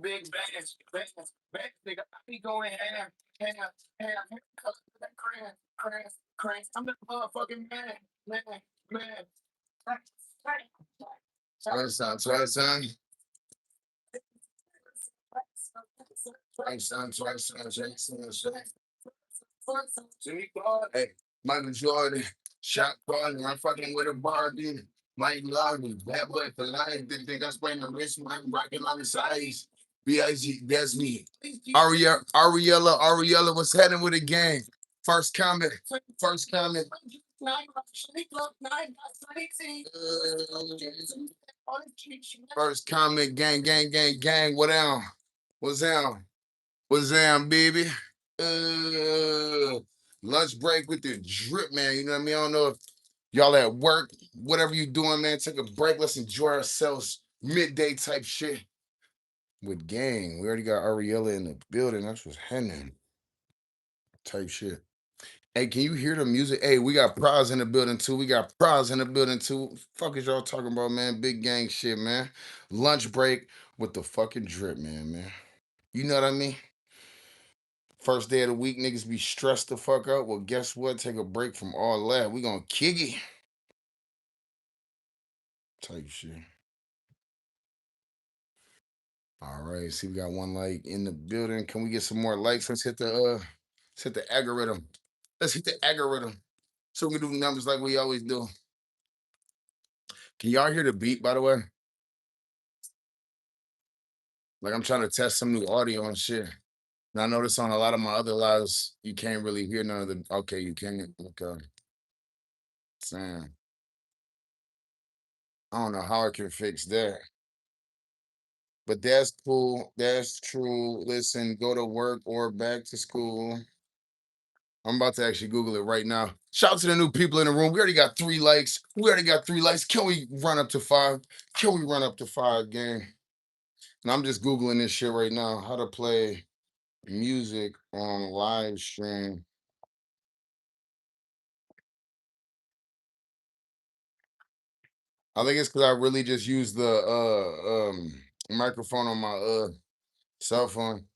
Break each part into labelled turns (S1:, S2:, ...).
S1: big bands, nigga. I be going ham, crank. I'm the motherfucking man. Twice, Hey, Michael Jordan, shot calling, I'm fucking with a Barbie. Mike Lowry, bad boy for life. Didn't think I sprained the wrist, I'm rocking on the sides. B.I.G., that's me. Ariella was heading with a gang. First comment, first comment. First comment, gang. What down? What's down? What's down, baby? Uh, Lunch break with the drip, man. You know what I mean? I don't know if y'all at work, whatever you doing, man. Take a break. Let's enjoy ourselves. Midday type shit with gang. We already got Ariella in the building. That's what's happening. Type shit. Hey, can you hear the music? Hey, we got Prize in the building too. Fuck is y'all talking about, man? Big gang shit, man. Lunch break with the fucking drip, man. You know what I mean? First day of the week, niggas be stressed the fuck out. Well, guess what? Take a break from all that. We gonna kick it. Type shit. All right. See, we got one like in the building. Can we get some more likes? Let's hit the algorithm. Let's hit the algorithm. So we can do numbers like we always do. Can y'all hear the beat, by the way? Like I'm trying to test some new audio and shit. And I noticed on a lot of my other lives, you can't really hear none of the. Okay, you can. Okay. Damn. I don't know how I can fix that. But that's cool. That's true. Listen, go to work or back to school. I'm about to actually Google it right now. Shout out to the new people in the room. We already got 3 likes. Can we run up to 5? Can we run up to 5, gang? And I'm just Googling this shit right now. How to play music on live stream. I think it's because I really just use the microphone on my cell phone.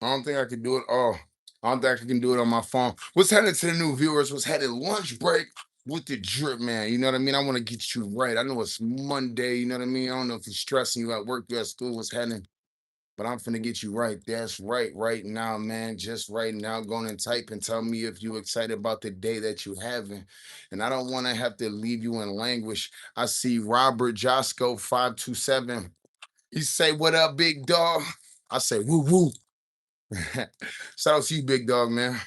S1: I don't think I can do it. Oh, I don't think I can do it on my phone. What's headed to the new viewers? What's headed lunch break with the drip, man? You know what I mean? I want to get you right. I know it's Monday. You know what I mean? I don't know if it's stressing you at work, you at school, what's happening, but I'm finna get you right. That's right now, man. Just right now, go and type and tell me if you excited about the day that you having. And I don't want to have to leave you in languish. I see Robert Josco 527. He say, "What up, big dog?" I say, "Woo woo." Shout out to you, big dog, man.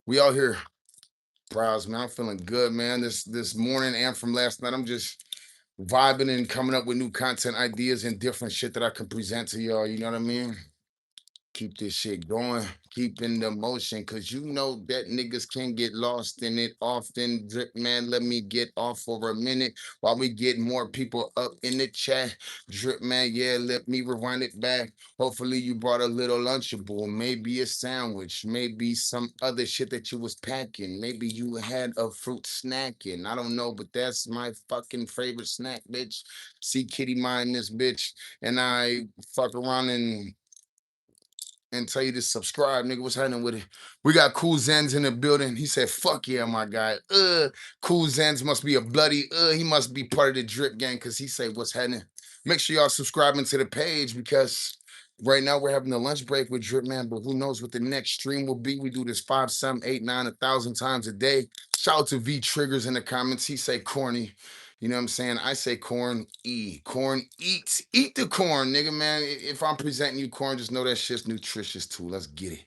S1: We out here. Proud, man. I'm feeling good, man. This morning and from last night, I'm just vibing and coming up with new content ideas and different shit that I can present to y'all. You know what I mean? Keep this shit going, keeping the motion, cause you know that niggas can get lost in it often. Drip, man, let me get off for a minute while we get more people up in the chat. Drip, man, yeah, let me rewind it back. Hopefully you brought a little lunchable, maybe a sandwich, maybe some other shit that you was packing. Maybe you had a fruit snacking. I don't know, but that's my fucking favorite snack, bitch. See Kitty mine this bitch, and I fuck around and tell you to subscribe, nigga. What's happening with it? We got Cool Zens in the building. He said, fuck yeah, my guy. Cool Zens must be a bloody, he must be part of the drip gang because he say what's happening. Make sure y'all subscribing to the page because right now we're having a lunch break with Drip Man, but who knows what the next stream will be. We do this 5, 7, 8, 9, 1,000 times a day. Shout out to V Triggers in the comments. He say corny. You know what I'm saying? I say corn, corn, eat the corn, nigga, man. If I'm presenting you corn, just know that shit's nutritious too. Let's get it.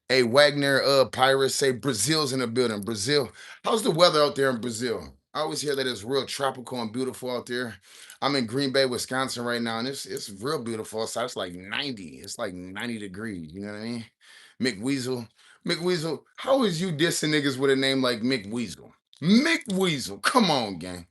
S1: Hey, Wagner, Pirates say Brazil's in the building. Brazil, how's the weather out there in Brazil? I always hear that it's real tropical and beautiful out there. I'm in Green Bay, Wisconsin right now, and it's real beautiful outside. It's like 90. It's like 90 degrees. You know what I mean? McWeasel. McWeasel, how is you dissing niggas with a name like McWeasel? Mick Weasel, come on, gang.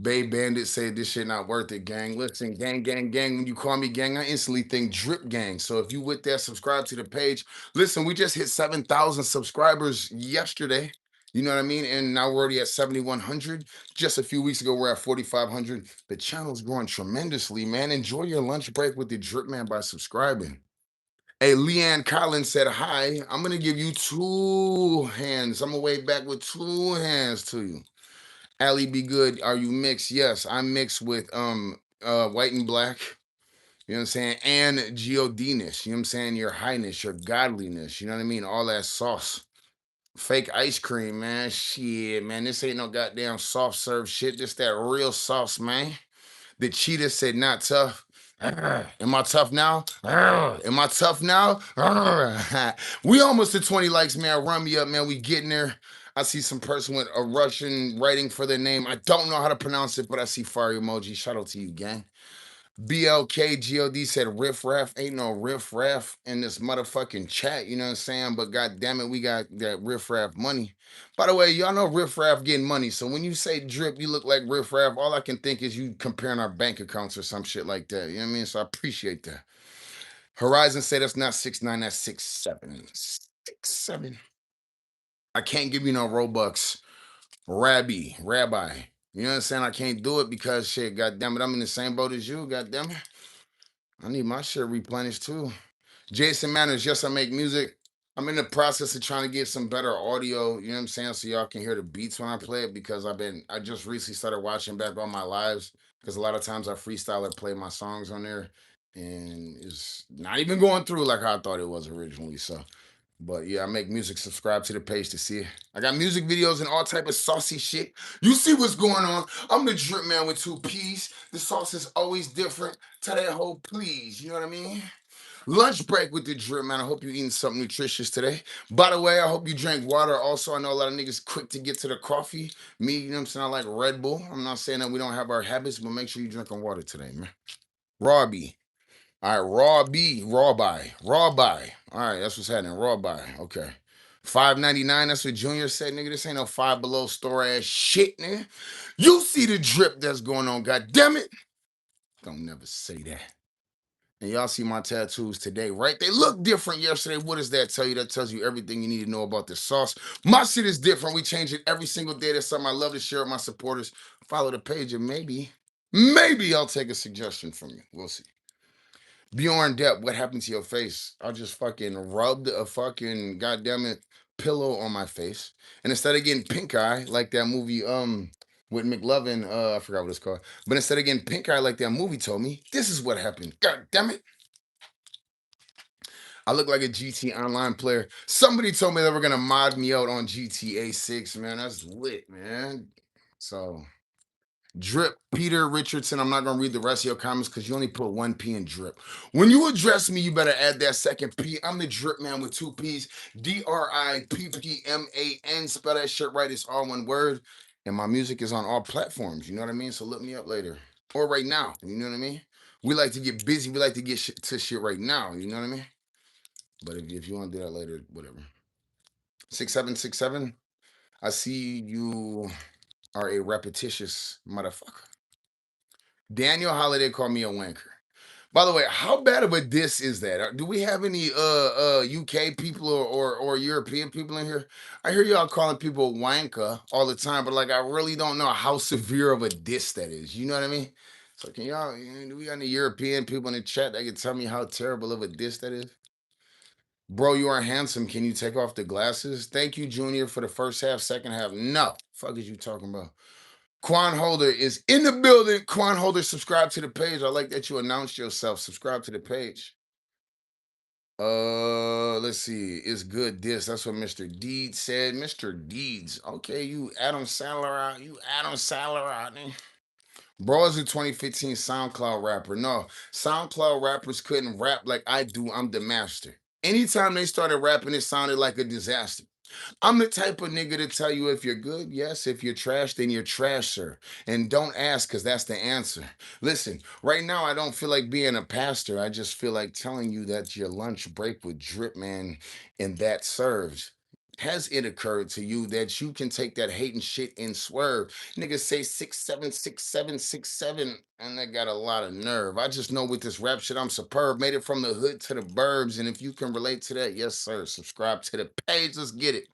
S1: Bay Bandit said this shit not worth it, gang. Listen, gang, gang, gang. When you call me gang, I instantly think drip gang. So if you with that, subscribe to the page. Listen, we just hit 7,000 subscribers yesterday. You know what I mean? And now we're already at 7,100. Just a few weeks ago, we're at 4,500. The channel's growing tremendously, man. Enjoy your lunch break with the Drip Man by subscribing. Hey, Leanne Collins said, hi. I'm going to give you 2 hands. I'm going to wave back with 2 hands to you. Allie Be Good, are you mixed? Yes, I'm mixed with white and black. You know what I'm saying? And godness. You know what I'm saying? Your highness, your godliness. You know what I mean? All that sauce. Fake ice cream, man. Shit, man. This ain't no goddamn soft serve shit. This that real sauce, man. The cheetah said, not tough. Am I tough now? Am I tough now? We almost to 20 likes, man. Run me up, man. We getting there. I see some person with a Russian writing for their name. I don't know how to pronounce it, but I see fire emoji. Shout out to you, gang. BLKGOD said riff raff. Ain't no riff raff in this motherfucking chat, you know what I'm saying? But god damn it, we got that riff raff money. By the way, y'all know riff raff getting money. So when you say drip, you look like riff raff. All I can think is you comparing our bank accounts or some shit like that. You know what I mean? So I appreciate that. Horizon said that's not 6'9", that's 6'7". 6'7". I can't give you no Robux. Rabbi. You know what I'm saying? I can't do it because shit, god damn it, I'm in the same boat as you, god damn it. I need my shit replenished too. Jason Manners, yes, I make music. I'm in the process of trying to get some better audio, you know what I'm saying? So y'all can hear the beats when I play it because I just recently started watching back all my lives because a lot of times I freestyle and play my songs on there and it's not even going through like how I thought it was originally. So but yeah, I make music. Subscribe to the page to see it. I got music videos and all type of saucy shit. You see what's going on. I'm the drip man with 2 P's. The sauce is always different. Tell that hoe please. You know what I mean? Lunch break with the drip man. I hope you're eating something nutritious today. By the way, I hope you drank water. Also, I know a lot of niggas quick to get to the coffee. Me, you know what I'm saying? I like Red Bull. I'm not saying that we don't have our habits, but make sure you're drinking water today, man. Robbie. All right, raw buy. All right, that's what's happening. Raw buy. Okay. 5.99. That's what Junior said, nigga. This ain't no Five Below store ass shit, nigga. You see the drip that's going on, god damn it. Don't never say that. And y'all see my tattoos today, right? They look different yesterday. What does that tell you? That tells you everything you need to know about the sauce. My shit is different. We change it every single day. That's something I love to share with my supporters. Follow the page and maybe I'll take a suggestion from you. We'll see. Bjorn Depp, what happened to your face? I just fucking rubbed a fucking goddamn it pillow on my face. And instead of getting pink eye, like that movie, with McLovin, I forgot what it's called. But instead of getting pink eye like that movie told me, this is what happened. God damn it. I look like a GT online player. Somebody told me they were gonna mod me out on GTA 6, man. That's lit, man. So Drip, Peter Richardson. I'm not gonna read the rest of your comments because you only put 1 P in drip. When you address me, you better add that second P. I'm the drip man with 2 P's. DRIPPMAN. Spell that shit right. It's all one word. And my music is on all platforms. You know what I mean? So look me up later. Or right now. You know what I mean? We like to get busy. We like to get to shit right now. You know what I mean? But if you want to do that later, whatever. 6767. I see you are a repetitious motherfucker. Daniel Holiday called me a wanker. By the way, how bad of a diss is that? Do we have any UK people or European people in here? I hear y'all calling people wanker all the time, but like I really don't know how severe of a diss that is. You know what I mean? So can y'all do we got any European people in the chat that can tell me how terrible of a diss that is? Bro, you are handsome. Can you take off the glasses? Thank you, Junior, for the first half, second half. No. Fuck is you talking about? Quan Holder is in the building. Quan Holder, subscribe to the page. I like that you announced yourself. Subscribe to the page. Let's see. It's good. That's what Mr. Deeds said. Mr. Deeds. Okay, you Adam Sandler out. You Adam Sandler out. Bro is a 2015 SoundCloud rapper. No, SoundCloud rappers couldn't rap like I do. I'm the master. Anytime they started rapping, it sounded like a disaster. I'm the type of nigga to tell you if you're good, yes. If you're trash, then you're trash, sir. And don't ask, because that's the answer. Listen, right now, I don't feel like being a pastor. I just feel like telling you that your lunch break with Drip Man and that serves. Has it occurred to you that you can take that hating shit and swerve? Niggas say 6'7", 6'7", 6'7", and they got a lot of nerve. I just know with this rap shit, I'm superb. Made it from the hood to the burbs. And if you can relate to that, yes, sir. Subscribe to the page. Let's get it.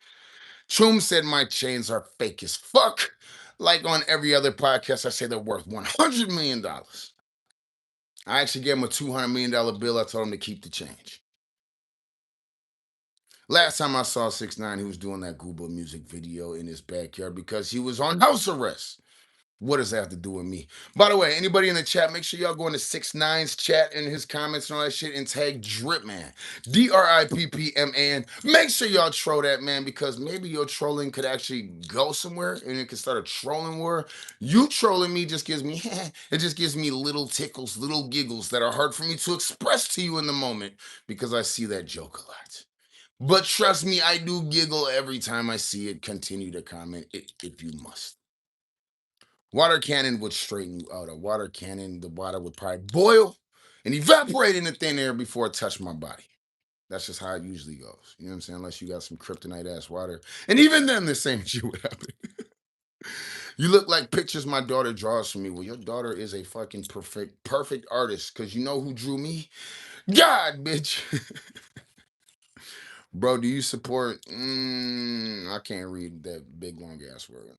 S1: Choom said my chains are fake as fuck. Like on every other podcast, I say they're worth $100 million. I actually gave him a $200 million bill. I told him to keep the change. Last time I saw 6ix9ine, he was doing that Gooba music video in his backyard because he was on house arrest. What does that have to do with me? By the way, anybody in the chat, make sure y'all go into 6ix9ine's chat and his comments and all that shit and tag Drip Man. DRIPPMAN. Make sure y'all troll that man because maybe your trolling could actually go somewhere and it could start a trolling war. You trolling me just gives me it just gives me little tickles, little giggles that are hard for me to express to you in the moment because I see that joke a lot. But trust me, I do giggle every time I see it. Continue to comment if you must. Water cannon would straighten you out. A water cannon, the water would probably boil and evaporate into thin air before it touched my body. That's just how it usually goes. You know what I'm saying? Unless you got some kryptonite ass water. And even then, the same shit would happen. You look like pictures my daughter draws for me. Well, your daughter is a fucking perfect artist. Cause you know who drew me? God, bitch. Bro, do you support? I can't read that big long ass word.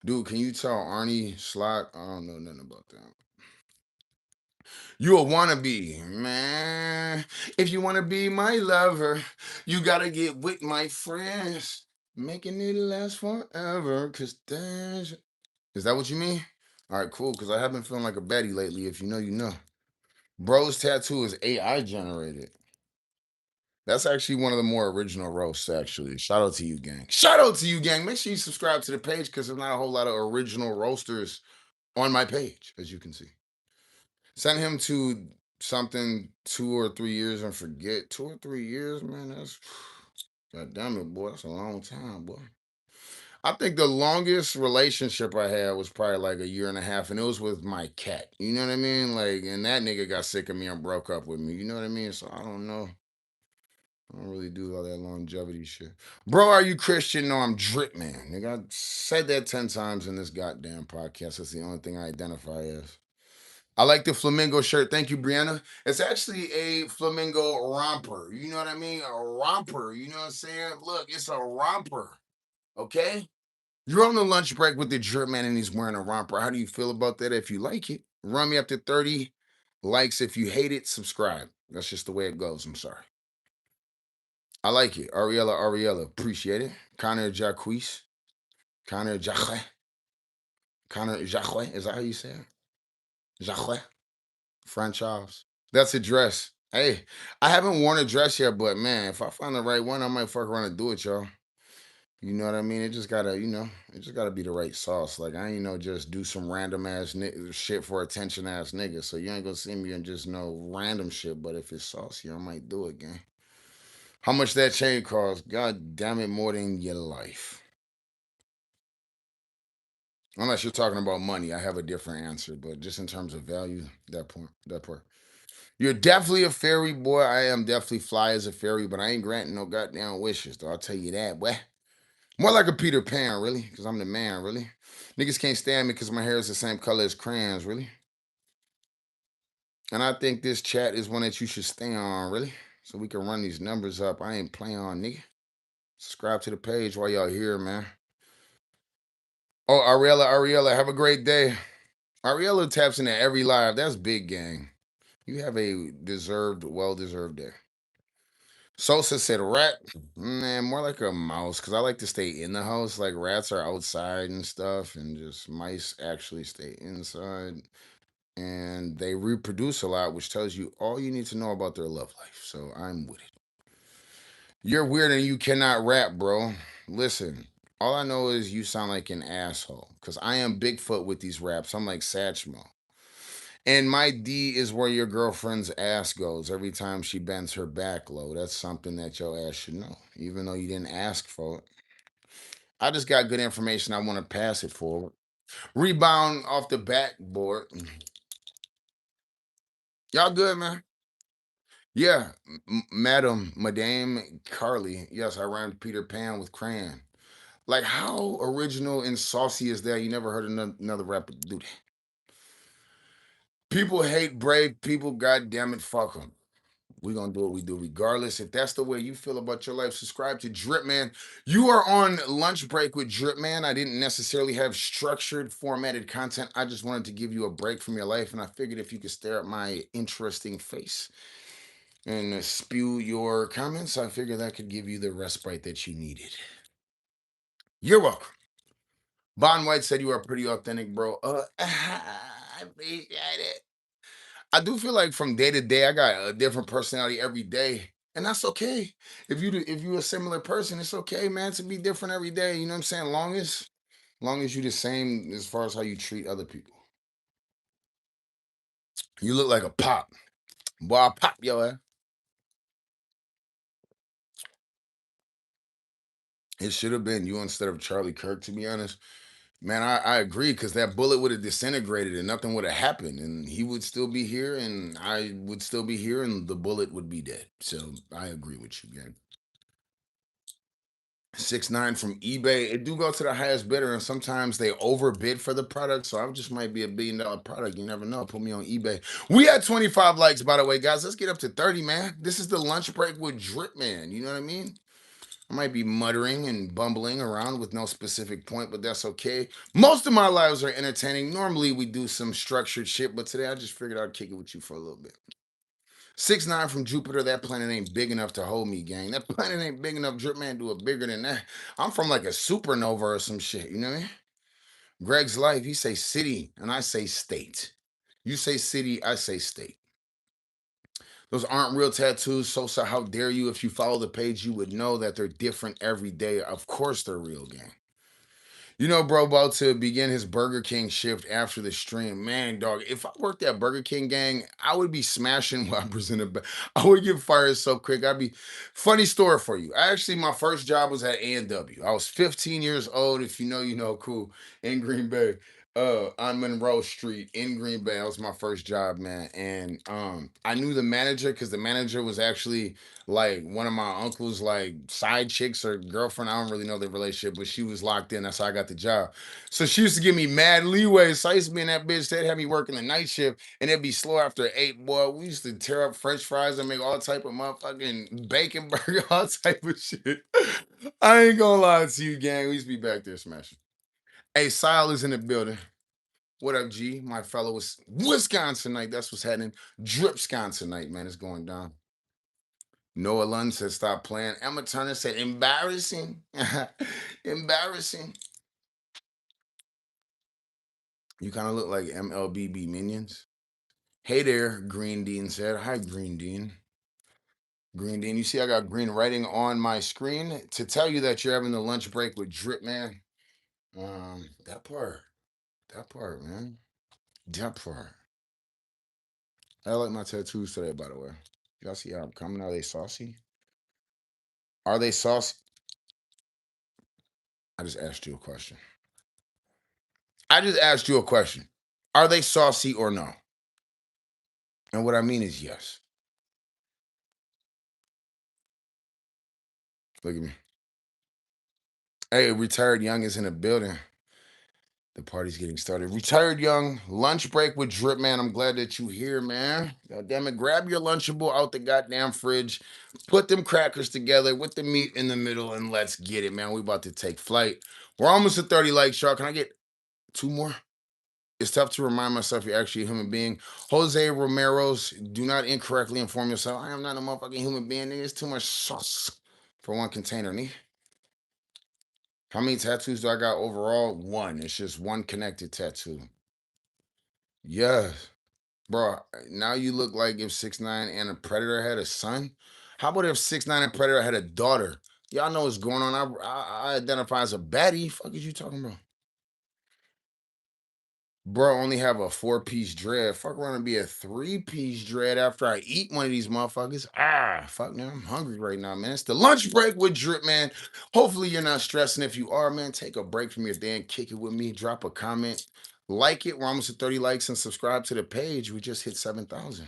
S1: Dude, can you tell Arnie Slot? I don't know nothing about that. You a wannabe, man. If you wanna be my lover, you gotta get with my friends, making it last forever. Cause there's is that what you mean? All right, cool. Cause I have been feeling like a baddie lately. If you know, you know. Bro's tattoo is AI generated. That's actually one of the more original roasts, actually. Shout out to you, gang. Shout out to you, gang. Make sure you subscribe to the page because there's not a whole lot of original roasters on my page, as you can see. Send him to something 2 or 3 years and forget. 2 or 3 years, man. That's God damn it, boy. That's a long time, boy. I think the longest relationship I had was probably like a year and a half, and it was with my cat. You know what I mean? Like, and that nigga got sick of me and broke up with me. You know what I mean? So I don't know. I don't really do all that longevity shit. Bro, are you Christian? No, I'm Drip Man. Nigga, I said that 10 times in this goddamn podcast. That's the only thing I identify as. I like the flamingo shirt. Thank you, Brianna. It's actually a flamingo romper. You know what I mean? A romper. You know what I'm saying? Look, it's a romper. Okay? You're on the lunch break with the Drip Man and he's wearing a romper. How do you feel about that? If you like it, run me up to 30 likes. If you hate it, subscribe. That's just the way it goes. I'm sorry. I like it. Ariella. Appreciate it. Connor Jacquees. Connor Jacque. Connor Jacque. Is that how you say it? Jacque. Franchise. That's a dress. Hey, I haven't worn a dress yet, but man, if I find the right one, I might fuck around and do it, y'all. You know what I mean? It just gotta, it just gotta be the right sauce. Like I ain't just do some random ass shit for attention ass nigga. So you ain't gonna see me and just no random shit. But if it's saucy, I might do it, gang. How much that chain cost? God damn it, more than your life. Unless you're talking about money, I have a different answer. But just in terms of value, that part. You're definitely a fairy, boy. I am definitely fly as a fairy, but I ain't granting no goddamn wishes, though. I'll tell you that, boy. More like a Peter Pan, really, because I'm the man, really. Niggas can't stand me because my hair is the same color as crayons, really. And I think this chat is one that you should stay on, really, so we can run these numbers up. I ain't playing on, nigga. Subscribe to the page while y'all here, man. Oh, Ariella, have a great day. Ariella taps into every live. That's big gang. You have a well-deserved day. Sosa said rat. Man, more like a mouse because I like to stay in the house. Like rats are outside and stuff, and just mice actually stay inside. And they reproduce a lot, which tells you all you need to know about their love life. So I'm with it. You're weird and you cannot rap, bro. Listen, all I know is you sound like an asshole because I am Bigfoot with these raps. I'm like Satchmo. And my D is where your girlfriend's ass goes every time she bends her back low. That's something that your ass should know, even though you didn't ask for it. I just got good information. I want to pass it forward. Rebound off the backboard. Y'all good, man? Yeah, Madame Carly. Yes, I rhymed Peter Pan with crayon. Like, how original and saucy is that? You never heard another rapper do that. People hate brave people. God damn it, fuck them. We're gonna do what we do regardless. If that's the way you feel about your life, subscribe to Drip Man. You are on lunch break with Drip Man. I didn't necessarily have structured, formatted content. I just wanted to give you a break from your life, and I figured if you could stare at my interesting face and spew your comments, I figured that could give you the respite that you needed. You're welcome. Bon White said you are pretty authentic, bro. I appreciate it. I do feel like from day to day, I got a different personality every day, and that's okay. If you a similar person, it's okay, man, to be different every day. You know what I'm saying? Long as you the same as far as how you treat other people. You look like a pop. Boy, I'll pop your ass. It should have been you instead of Charlie Kirk, to be honest. Man, I agree because that bullet would have disintegrated and nothing would have happened, and he would still be here, and I would still be here, and the bullet would be dead. So I agree with you, gang. 6 9 from eBay. It do go to the highest bidder, and sometimes they overbid for the product. So I just might be $1 billion product. You never know. Put me on eBay. We had 25 likes, by the way, guys. Let's get up to 30, man. This is the lunch break with Drip Man. You know what I mean? I might be muttering and bumbling around with no specific point, but that's okay. Most of my lives are entertaining. Normally we do some structured shit, but today I just figured I'd kick it with you for a little bit. 6 9 from Jupiter. That planet ain't big enough to hold me, gang. That planet ain't big enough. Drip Man do it bigger than that. I'm from like a supernova or some shit. You know what I mean? Greg's life. He say city, and I say state. You say city, I say state. Those aren't real tattoos. Sosa, how dare you? If you follow the page, you would know that they're different every day. Of course, they're real, gang. You know, bro, about to begin his Burger King shift after the stream. Man, dog, if I worked at Burger King, gang, I would be smashing what I presented. I would get fired so quick. I'd be funny story for you. Actually, my first job was at A&W. I was 15 years old. If you know, you know, cool, in Green Bay. On Monroe Street in Green Bay. That was my first job, man. And I knew the manager because the manager was actually like one of my uncle's like side chicks or girlfriend. I don't really know their relationship, but she was locked in. That's how I got the job. So she used to give me mad leeway. So I used to be in that bitch. They'd have me working the night shift and it'd be slow after 8. Boy, we used to tear up French fries and make all type of motherfucking bacon burger, all type of shit. I ain't gonna lie to you, gang. We used to be back there smashing. Hey, Sile is in the building. What up, G? My fellow is Wisconsin night. That's what's happening. Dripsconsin night, man. It's going down. Noah Lund said, stop playing. Emma Turner said, embarrassing. Embarrassing. You kind of look like MLBB minions. Hey there, Green Dean said. Hi, Green Dean. Green Dean, you see I got green writing on my screen to tell you that you're having the lunch break with Drip Man. That part. That part, man. That part. I like my tattoos today, by the way. Y'all see how I'm coming? Are they saucy? Are they saucy? I just asked you a question. I just asked you a question. Are they saucy or no? And what I mean is yes. Look at me. Hey, Retired Young is in the building. The party's getting started. Retired Young, lunch break with Drip Man. I'm glad that you here, man. God damn it. Grab your Lunchable out the goddamn fridge. Put them crackers together with the meat in the middle, and let's get it, man. We about to take flight. We're almost at 30 likes, y'all. Can I get 2 more? It's tough to remind myself you're actually a human being. Jose Romero's, do not incorrectly inform yourself. I am not a motherfucking human being. Nigga. It's too much sauce for one container. Nigga. How many tattoos do I got overall? One. It's just one connected tattoo. Yes. Bro, now you look like if 6 9 and a Predator had a son. How about if 6 9 and Predator had a daughter? Y'all know what's going on. I identify as a baddie. Fuck is you talking about? Bro, only have a 4-piece dread. Fuck around and be a 3-piece dread after I eat one of these motherfuckers. Fuck man, I'm hungry right now, man. It's the lunch break with Drip, man. Hopefully you're not stressing. If you are, man, take a break from your day and kick it with me. Drop a comment, like it. We're almost at 30 likes and subscribe to the page. We just hit 7,000.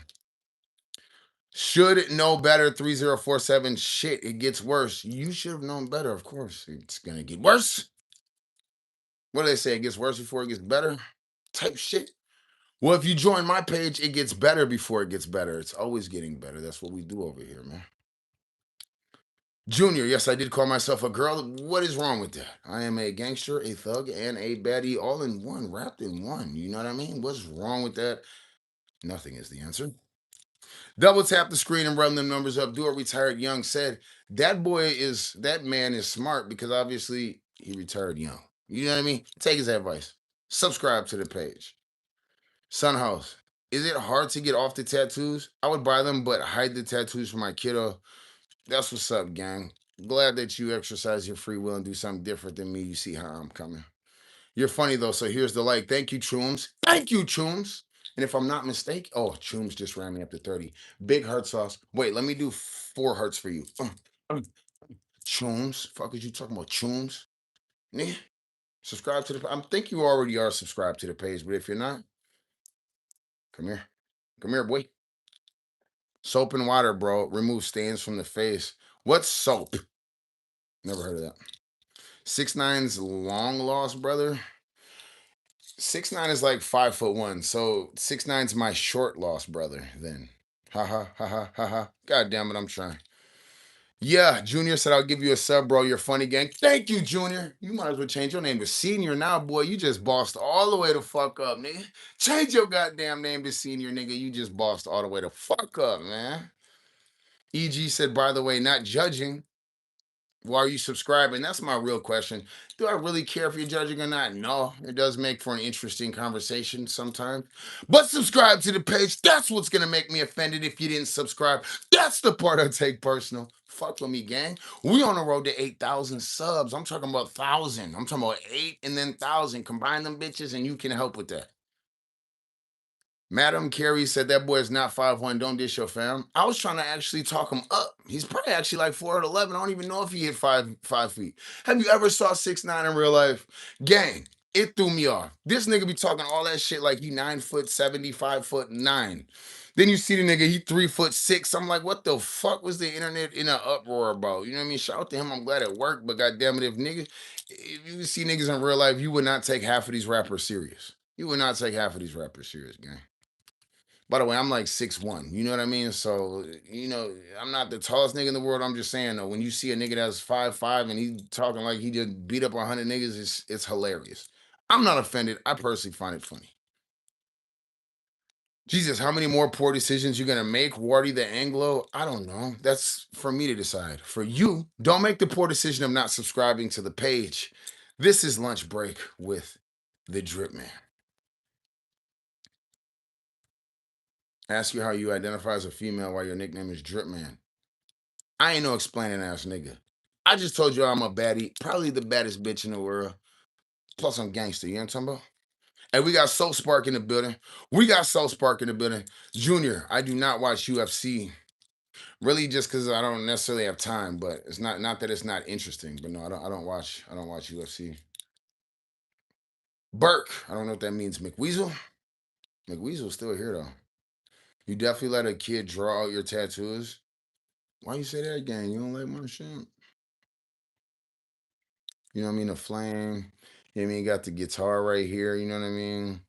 S1: Should know better. 3047. Shit, it gets worse. You should have known better, of course. It's gonna get worse. What do they say? It gets worse before it gets better? Type shit. Well, if you join my page, it gets better before it gets better. It's always getting better. That's what we do over here, man. Junior, yes, I did call myself a girl. What is wrong with that? I am a gangster, a thug, and a baddie all in one, wrapped in one. You know what I mean? What's wrong with that? Nothing is the answer. Double tap the screen and run them numbers up. Do a retired young said that man is smart because obviously he retired young. You know what I mean? Take his advice. Subscribe to the page. Sun House. Is it hard to get off the tattoos? I would buy them, but hide the tattoos for my kiddo. That's what's up, gang. Glad that you exercise your free will and do something different than me. You see how I'm coming. You're funny though, so here's the like. Thank you, Chooms. Thank you, Chooms. And if I'm not mistaken, oh, Chooms just ran me up to 30. Big heart sauce. Wait, let me do 4 hearts for you. Uh, Chooms. Fuck is you talking about, Chooms? Nigga, subscribe to the. I think you already are subscribed to the page, but if you're not, come here. Come here, boy. Soap and water, bro. Remove stains from the face. What's soap? Never heard of that. 6ix9ine's long lost brother. 6ix9ine is like 5'1", so 6ix9ine's my short lost brother. Then, ha ha ha ha ha ha. God damn it, I'm trying. Yeah, Junior said I'll give you a sub, bro. You're funny, gang. Thank you, Junior. You might as well change your name to Senior now, boy. You just bossed all the way to fuck up, nigga. Change your goddamn name to Senior, nigga. You just bossed all the way to fuck up, man. EG said, by the way, not judging. Why are you subscribing? That's my real question. Do I really care if you're judging or not? No, it does make for an interesting conversation sometimes. But subscribe to the page. That's what's going to make me offended if you didn't subscribe. That's the part I take personal. Fuck with me, gang. We on the road to 8,000 subs. I'm talking about 1,000. I'm talking about 8 and then 1,000. Combine them bitches and you can help with that. Madam Carey said that boy is not 5'1". Don't dish your fam. I was trying to actually talk him up. He's probably actually like 4'11". I don't even know if he hit 5 feet. Have you ever saw 6ix9ine in real life? Gang, it threw me off. This nigga be talking all that shit like he 9', 75'9". Then you see the nigga, he 3'6". I'm like, what the fuck was the internet in an uproar about? You know what I mean? Shout out to him. I'm glad it worked, but goddamn it, if you see niggas in real life, you would not take half of these rappers serious. You would not take half of these rappers serious, gang. By the way, I'm like 6'1". You know what I mean? So, I'm not the tallest nigga in the world. I'm just saying though, when you see a nigga that's 5'5" and he talking like he just beat up 100 niggas, it's hilarious. I'm not offended. I personally find it funny. Jesus, how many more poor decisions you gonna make, Wardy the Anglo? I don't know. That's for me to decide. For you, don't make the poor decision of not subscribing to the page. This is Lunch Break with the Drip Man. Ask you how you identify as a female while your nickname is Drip Man. I ain't no explaining ass nigga. I just told you I'm a baddie, probably the baddest bitch in the world. Plus I'm gangster, you know what I'm talking about? And we got Soul Spark in the building. We got Soul Spark in the building. Junior, I do not watch UFC. Really just because I don't necessarily have time, but it's not that it's not interesting. But no, I don't watch UFC. Burke, I don't know what that means. McWeasel? McWeasel's still here though. You definitely let a kid draw out your tattoos. Why you say that again? You don't like my shit? You know what I mean? The flame. You know what I mean? You got the guitar right here. You know what I mean?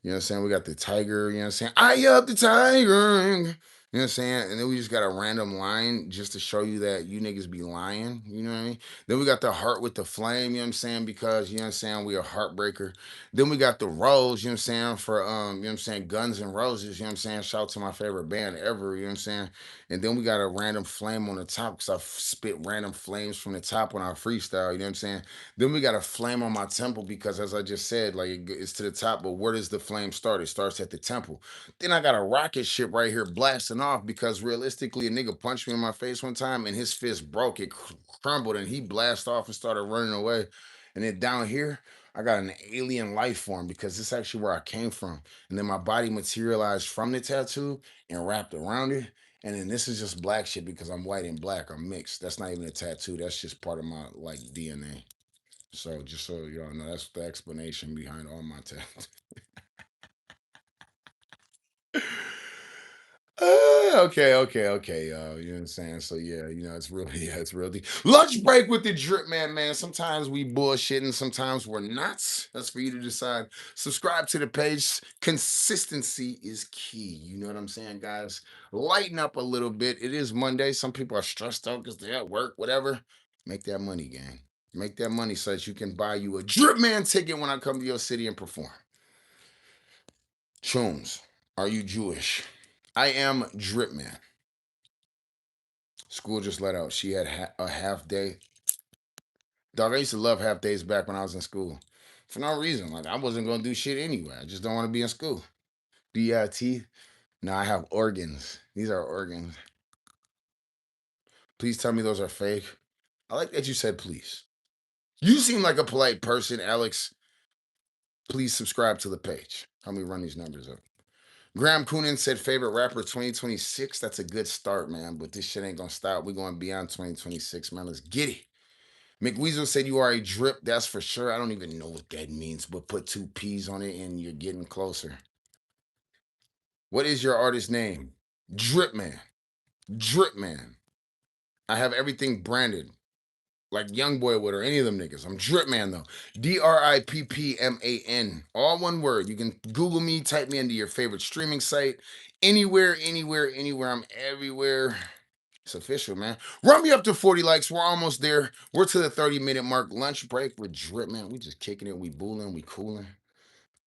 S1: You know what I'm saying? We got the tiger. You know what I'm saying? I up the tiger. You know what I'm saying? And then we just got a random line just to show you that you niggas be lying. You know what I mean? Then we got the heart with the flame. You know what I'm saying? Because, you know what I'm saying? We a heartbreaker. Then we got the rose. You know what I'm saying? For, you know what I'm saying? Guns and Roses. You know what I'm saying? Shout out to my favorite band ever. You know what I'm saying? And then we got a random flame on the top because I spit random flames from the top when I freestyle. You know what I'm saying? Then we got a flame on my temple because, as I just said, like it's to the top, but where does the flame start? It starts at the temple. Then I got a rocket ship right here blasting off because realistically, a nigga punched me in my face one time and his fist broke. It crumbled and he blasted off and started running away. And then down here, I got an alien life form because this is actually where I came from. And then my body materialized from the tattoo and wrapped around it. And then this is just black shit because I'm white and black. I'm mixed. That's not even a tattoo. That's just part of my like DNA. So just so y'all know, that's the explanation behind all my tattoos. Okay, yo. You know what I'm saying? So yeah, it's really yeah, it's really lunch break with the drip man. Sometimes we bullshitting, sometimes we're not. That's for you to decide. Subscribe to the page. Consistency is key. You know what I'm saying, guys? Lighten up a little bit. It is Monday. Some people are stressed out because they're at work, whatever. Make that money, gang. Make that money so that you can buy you a drip man ticket when I come to your city and perform. Chooms, are you Jewish? I am drip man. School just let out. She had a half day. Dog, I used to love half days back when I was in school. For no reason. Like, I wasn't going to do shit anyway. I just don't want to be in school. Do you have teeth? No, I have organs. These are organs. Please tell me those are fake. I like that you said please. You seem like a polite person, Alex. Please subscribe to the page. Help me run these numbers up. Graham Coonan said favorite rapper 2026. That's a good start, man. But this shit ain't gonna stop. We're going beyond 2026, man. Let's get it. McWeasel said you are a drip. That's for sure. I don't even know what that means, but put two P's on it and you're getting closer. What is your artist name? Drip Man. Drip Man. I have everything branded like Young Boy would or any of them niggas. I'm Drip Man though. DRIPPMAN. All one word. You can Google me, type me into your favorite streaming site. Anywhere. I'm everywhere. It's official, man. Run me up to 40 likes. We're almost there. We're to the 30-minute mark. Lunch break with Drip, man. We just kicking it. We booling. We cooling.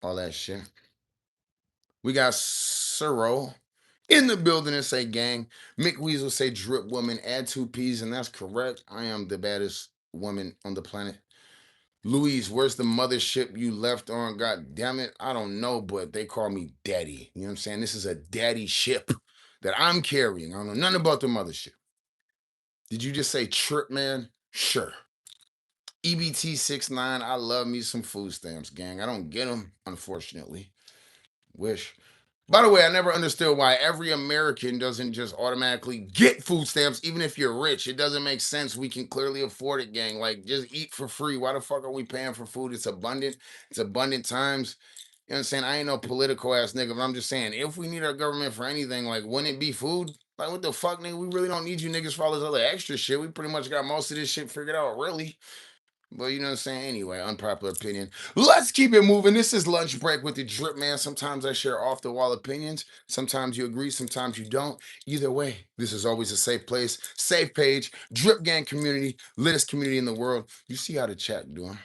S1: All that shit. We got Suro in the building and say gang. Mick Weasel say Drip woman. Add two P's, and that's correct. I am the baddest woman on the planet. Louise, where's the mothership you left on? God damn it. I don't know, but they call me daddy. You know what I'm saying? This is a daddy ship that I'm carrying. I don't know nothing about the mothership. Did you just say trip, man? Sure. EBT69, I love me some food stamps, gang. I don't get them, unfortunately. Wish. By the way, I never understood why every American doesn't just automatically get food stamps, even if you're rich. It doesn't make sense. We can clearly afford it, gang. Like, just eat for free. Why the fuck are we paying for food? It's abundant. It's abundant times. You know what I'm saying? I ain't no political ass nigga, but I'm just saying, if we need our government for anything, like, wouldn't it be food? Like, what the fuck, nigga? We really don't need you niggas for all this other extra shit. We pretty much got most of this shit figured out, really. But you know what I'm saying? Anyway, unpopular opinion. Let's keep it moving. This is Lunch Break with the Drip Man. Sometimes I share off the wall opinions. Sometimes you agree, sometimes you don't. Either way, this is always a safe place, safe page, Drip Gang community, littest community in the world. You see how the chat doing.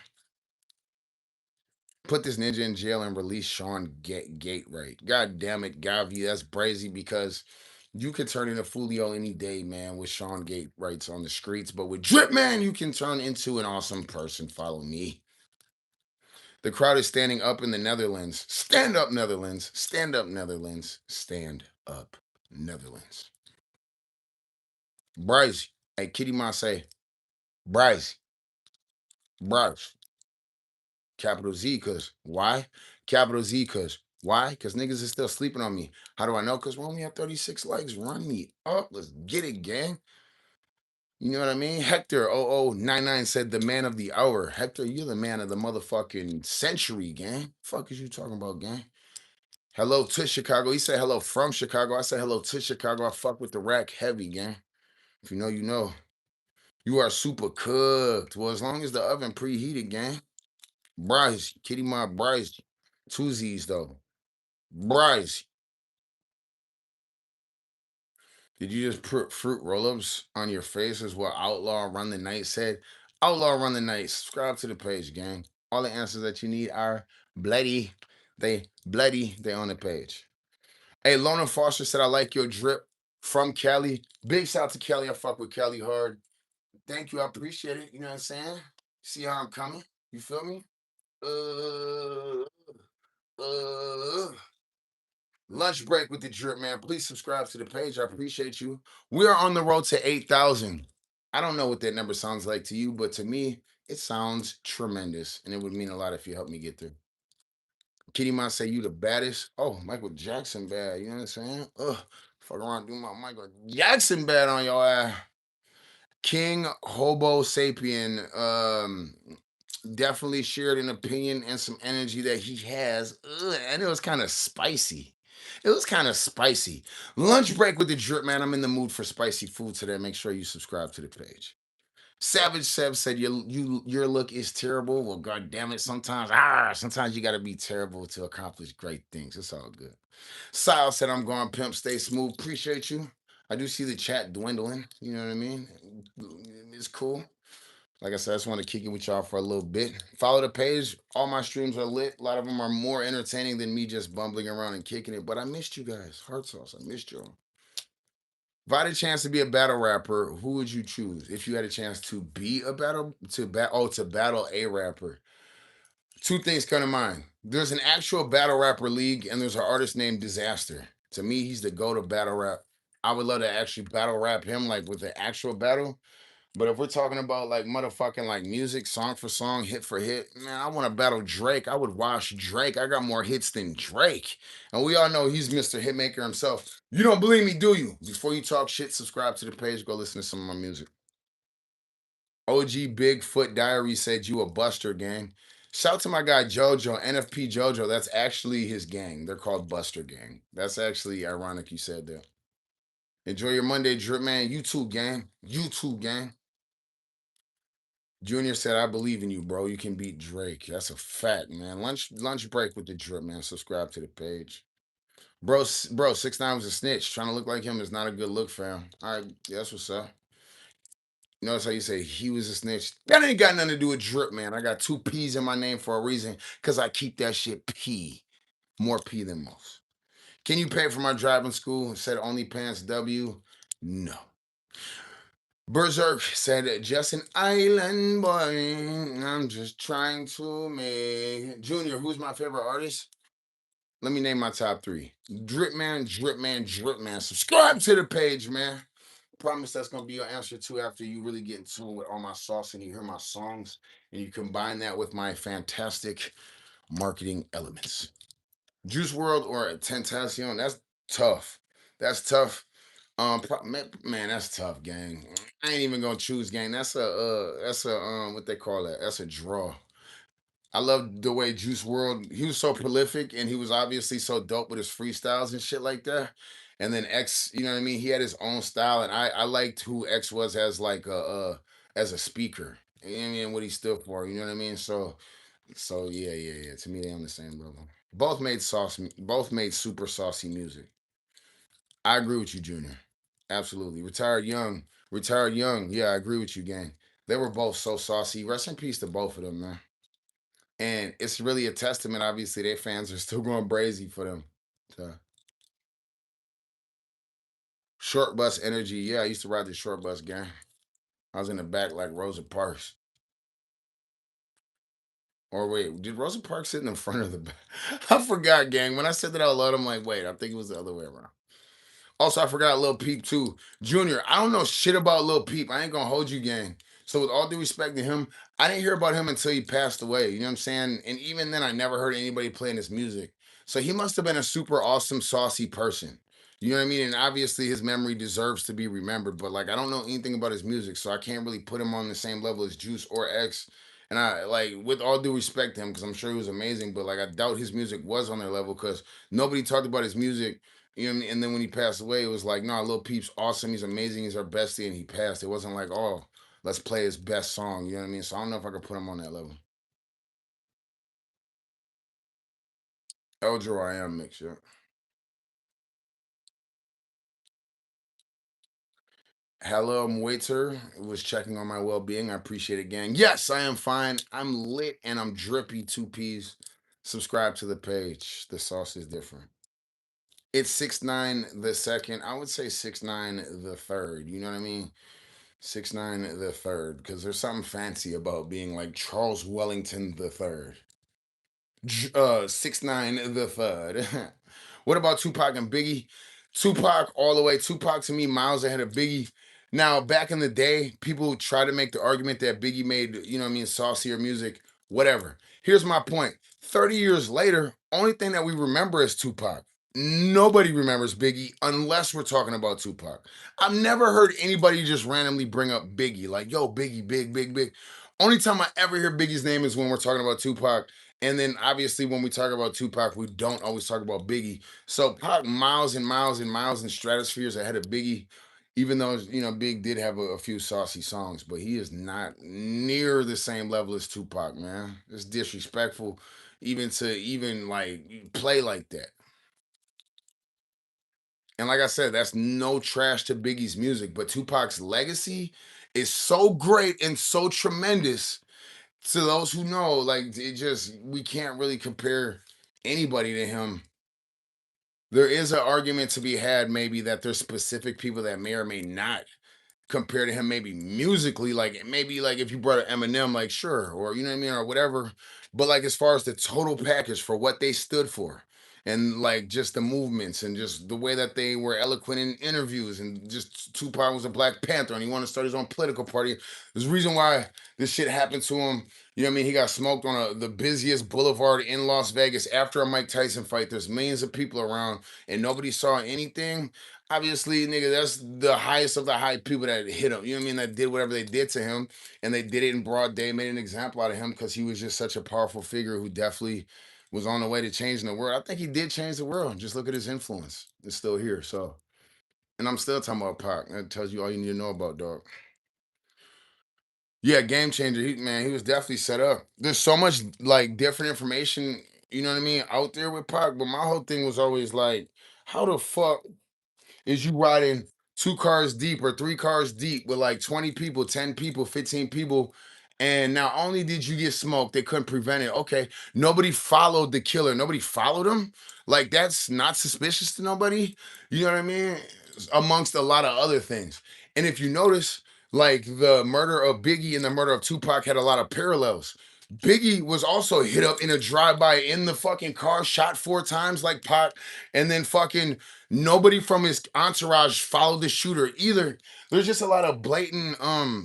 S1: Put this ninja in jail and release Sean Gate right. God damn it, Gavi. That's brazy because you could turn into Fulio any day, man, with Sean Gate rights on the streets. But with Drip Man, you can turn into an awesome person. Follow me. The crowd is standing up in the Netherlands. Stand up, Netherlands. Stand up, Netherlands. Stand up, Netherlands. Bryce. Hey, Kitty Ma say, Bryce. Bryce. Capital Z, cause why? Capital Z, cause why? Cause niggas is still sleeping on me. How do I know? Cause we only have 36 likes. Run me up. Let's get it, gang. You know what I mean? Hector 0099 said the man of the hour. Hector, you're the man of the motherfucking century, gang. Fuck is you talking about, gang? Hello to Chicago. He said hello from Chicago. I said hello to Chicago. I fuck with the rack heavy, gang. If you know, you know. You are super cooked. Well, as long as the oven preheated, gang. Bryce, Kitty my Bryce. Two Z's though. Bryce, did you just put fruit roll-ups on your face as what Outlaw Run the Night said? Outlaw Run the Night. Subscribe to the page, gang. All the answers that you need are bloody. They on the page. Hey, Lona Foster said, I like your drip from Cali. Big shout out to Cali. I fuck with Cali hard. Thank you. I appreciate it. You know what I'm saying? See how I'm coming? You feel me? Uh, uh, Lunch break with the drip, man. Please subscribe to the page. I appreciate you. We are on the road to 8,000. I don't know what that number sounds like to you, but to me, it sounds tremendous. And it would mean a lot if you help me get there. Kitty might say you the baddest. Oh, Michael Jackson bad. You know what I'm saying? Ugh. Fuck around doing my Michael Jackson bad on your ass. King Hobo Sapien definitely shared an opinion and some energy that he has. Ugh, and it was kind of spicy. It was kind of spicy. Lunch break with the drip, man. I'm in the mood for spicy food today. Make sure you subscribe to the page. Savage Sev said your look is terrible. Well, god damn it. Sometimes you gotta be terrible to accomplish great things. It's all good. Sile said I'm going pimp, stay smooth. Appreciate you. I do see the chat dwindling. You know what I mean? It's cool. Like I said, I just want to kick it with y'all for a little bit. Follow the page. All my streams are lit. A lot of them are more entertaining than me just bumbling around and kicking it. But I missed you guys. Heart sauce. I missed y'all. If I had a chance to be a battle rapper, who would you choose? If you had a chance to be a battle a rapper. Two things come to mind. There's an actual battle rapper league, and there's an artist named Disaster. To me, he's the go to battle rap. I would love to actually battle rap him like with the actual battle. But if we're talking about like motherfucking like music, song for song, hit for hit, man, I want to battle Drake. I would wash Drake. I got more hits than Drake. And we all know he's Mr. Hitmaker himself. You don't believe me, do you? Before you talk shit, subscribe to the page. Go listen to some of my music. OG Bigfoot Diary said you a buster gang. Shout to my guy Jojo, NFP Jojo. That's actually his gang. They're called Buster Gang. That's actually ironic you said that. Enjoy your Monday drip, man. You too, gang. You too, gang. Junior said, I believe in you, bro. You can beat Drake. That's a fact, man. Lunch break with the drip, man. Subscribe to the page. Bro, 6ix9ine was a snitch. Trying to look like him is not a good look, fam. All right, that's what's up. Notice how you say he was a snitch. That ain't got nothing to do with drip, man. I got 2 P's in my name for a reason, because I keep that shit P. More P than most. Can you pay for my driving school? Said only pants W. No. Berserk said, just an island boy. I'm just trying to make. Junior, who's my favorite artist? Let me name my top 3. Drip man, drip man, drip man. Subscribe to the page, man. Promise that's gonna be your answer too after you really get in tune with all my sauce and you hear my songs and you combine that with my fantastic marketing elements. Juice World or Tentacion, that's tough. That's tough. Man, that's tough, gang. I ain't even gonna choose, gang. That's a what they call that? That's a draw. I love the way Juice World, he was so prolific and he was obviously so dope with his freestyles and shit like that. And then X, you know what I mean? He had his own style, and I liked who X was as like as a speaker. You know what I mean? What he stood for, you know what I mean? So yeah. To me, they on the same level. Both made super saucy music. I agree with you, Junior. Absolutely. Retired young. Yeah, I agree with you, gang. They were both so saucy. Rest in peace to both of them, man. And it's really a testament. Obviously, their fans are still going crazy for them. So, short bus energy. Yeah, I used to ride the short bus, gang. I was in the back like Rosa Parks. Or wait, did Rosa Parks sit in the front of the back? I forgot, gang. When I said that out loud, I'm like, wait, I think it was the other way around. Also, I forgot Lil Peep too. Junior, I don't know shit about Lil Peep. I ain't gonna hold you, gang. So with all due respect to him, I didn't hear about him until he passed away. You know what I'm saying? And even then, I never heard anybody playing his music. So he must have been a super awesome, saucy person. You know what I mean? And obviously, his memory deserves to be remembered. But like, I don't know anything about his music, so I can't really put him on the same level as Juice or X. And I like, with all due respect to him, because I'm sure he was amazing, but like, I doubt his music was on their level because nobody talked about his music, you know what I mean? And then when he passed away, it was like, nah, Lil Peep's awesome. He's amazing. He's our bestie. And he passed. It wasn't like, oh, let's play his best song. You know what I mean? So I don't know if I could put him on that level. Elder I am mix, yeah. Hello, I'm waiter. Was checking on my well being. I appreciate it, gang. Yes, I am fine. I'm lit and I'm drippy. 2 P's. Subscribe to the page. The sauce is different. It's 6ix9ine the second. I would say 6ix9ine the third. You know what I mean? 6ix9ine the third, because there's something fancy about being like Charles Wellington the third. 6ix9ine the third. What about Tupac and Biggie? Tupac all the way. Tupac to me miles ahead of Biggie. Now, back in the day, people try to make the argument that Biggie made, you know what I mean, saucier music, whatever. Here's my point. 30 years later, only thing that we remember is Tupac. Nobody remembers Biggie unless we're talking about Tupac. I've never heard anybody just randomly bring up Biggie, like, yo, Biggie, big, big, big. Only time I ever hear Biggie's name is when we're talking about Tupac. And then obviously when we talk about Tupac, we don't always talk about Biggie. So Pac miles and miles and miles and stratospheres ahead of Biggie, even though Big did have a few saucy songs, but he is not near the same level as Tupac, man. It's disrespectful even to even like play like that. And like I said, that's no trash to Biggie's music, but Tupac's legacy is so great and so tremendous to those who know. Like it just we can't really compare anybody to him. There is an argument to be had, maybe that there's specific people that may or may not compared to him, maybe musically, like maybe like if you brought an Eminem, like sure, or you know what I mean, or whatever. But like as far as the total package for what they stood for, and like just the movements and just the way that they were eloquent in interviews, and just Tupac was a Black Panther and he wanted to start his own political party. There's a reason why this shit happened to him. You know what I mean? He got smoked on the busiest boulevard in Las Vegas after a Mike Tyson fight. There's millions of people around and nobody saw anything. Obviously, nigga, that's the highest of the high people that hit him. You know what I mean? That did whatever they did to him, and they did it in broad day, made an example out of him because he was just such a powerful figure who definitely was on the way to changing the world. I think he did change the world. Just look at his influence; it's still here. So, and I'm still talking about Pac. That tells you all you need to know about dog. Yeah, game changer. He was definitely set up. There's so much like different information. You know what I mean out there with Pac, but my whole thing was always like, how the fuck is you riding two cars deep or three cars deep with like 20 people, 10 people, 15 people. And not only did you get smoked, they couldn't prevent it. Okay. Nobody followed the killer. Nobody followed him. Like that's not suspicious to nobody. You know what I mean? Amongst a lot of other things. And if you notice, like the murder of Biggie and the murder of Tupac had a lot of parallels. Biggie was also hit up in a drive-by in the fucking car, shot 4 times like Pac, and then fucking nobody from his entourage followed the shooter either. There's just a lot of blatant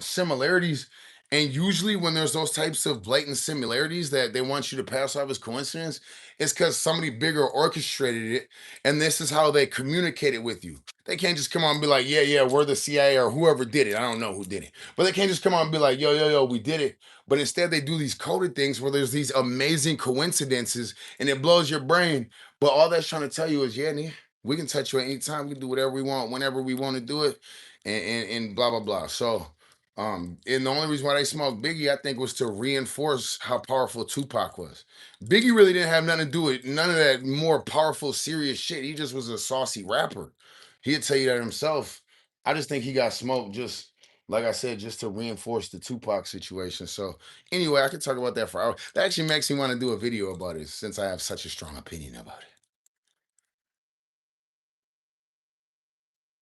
S1: similarities. And usually when there's those types of blatant similarities that they want you to pass off as coincidence, it's because somebody bigger orchestrated it. And this is how they communicate it with you. They can't just come on and be like, yeah, yeah, we're the CIA or whoever did it. I don't know who did it. But they can't just come on and be like, yo, yo, yo, we did it. But instead they do these coded things where there's these amazing coincidences and it blows your brain. But all that's trying to tell you is, yeah, nigga, we can touch you at any time. We can do whatever we want, whenever we want to do it, and blah blah blah. So, and the only reason why they smoked Biggie, I think, was to reinforce how powerful Tupac was. Biggie really didn't have nothing to do with none of that more powerful, serious shit. He just was a saucy rapper. He'd tell you that himself. I just think he got smoked just like I said, just to reinforce the Tupac situation. So anyway, I could talk about that for hours. That actually makes me want to do a video about it since I have such a strong opinion about it.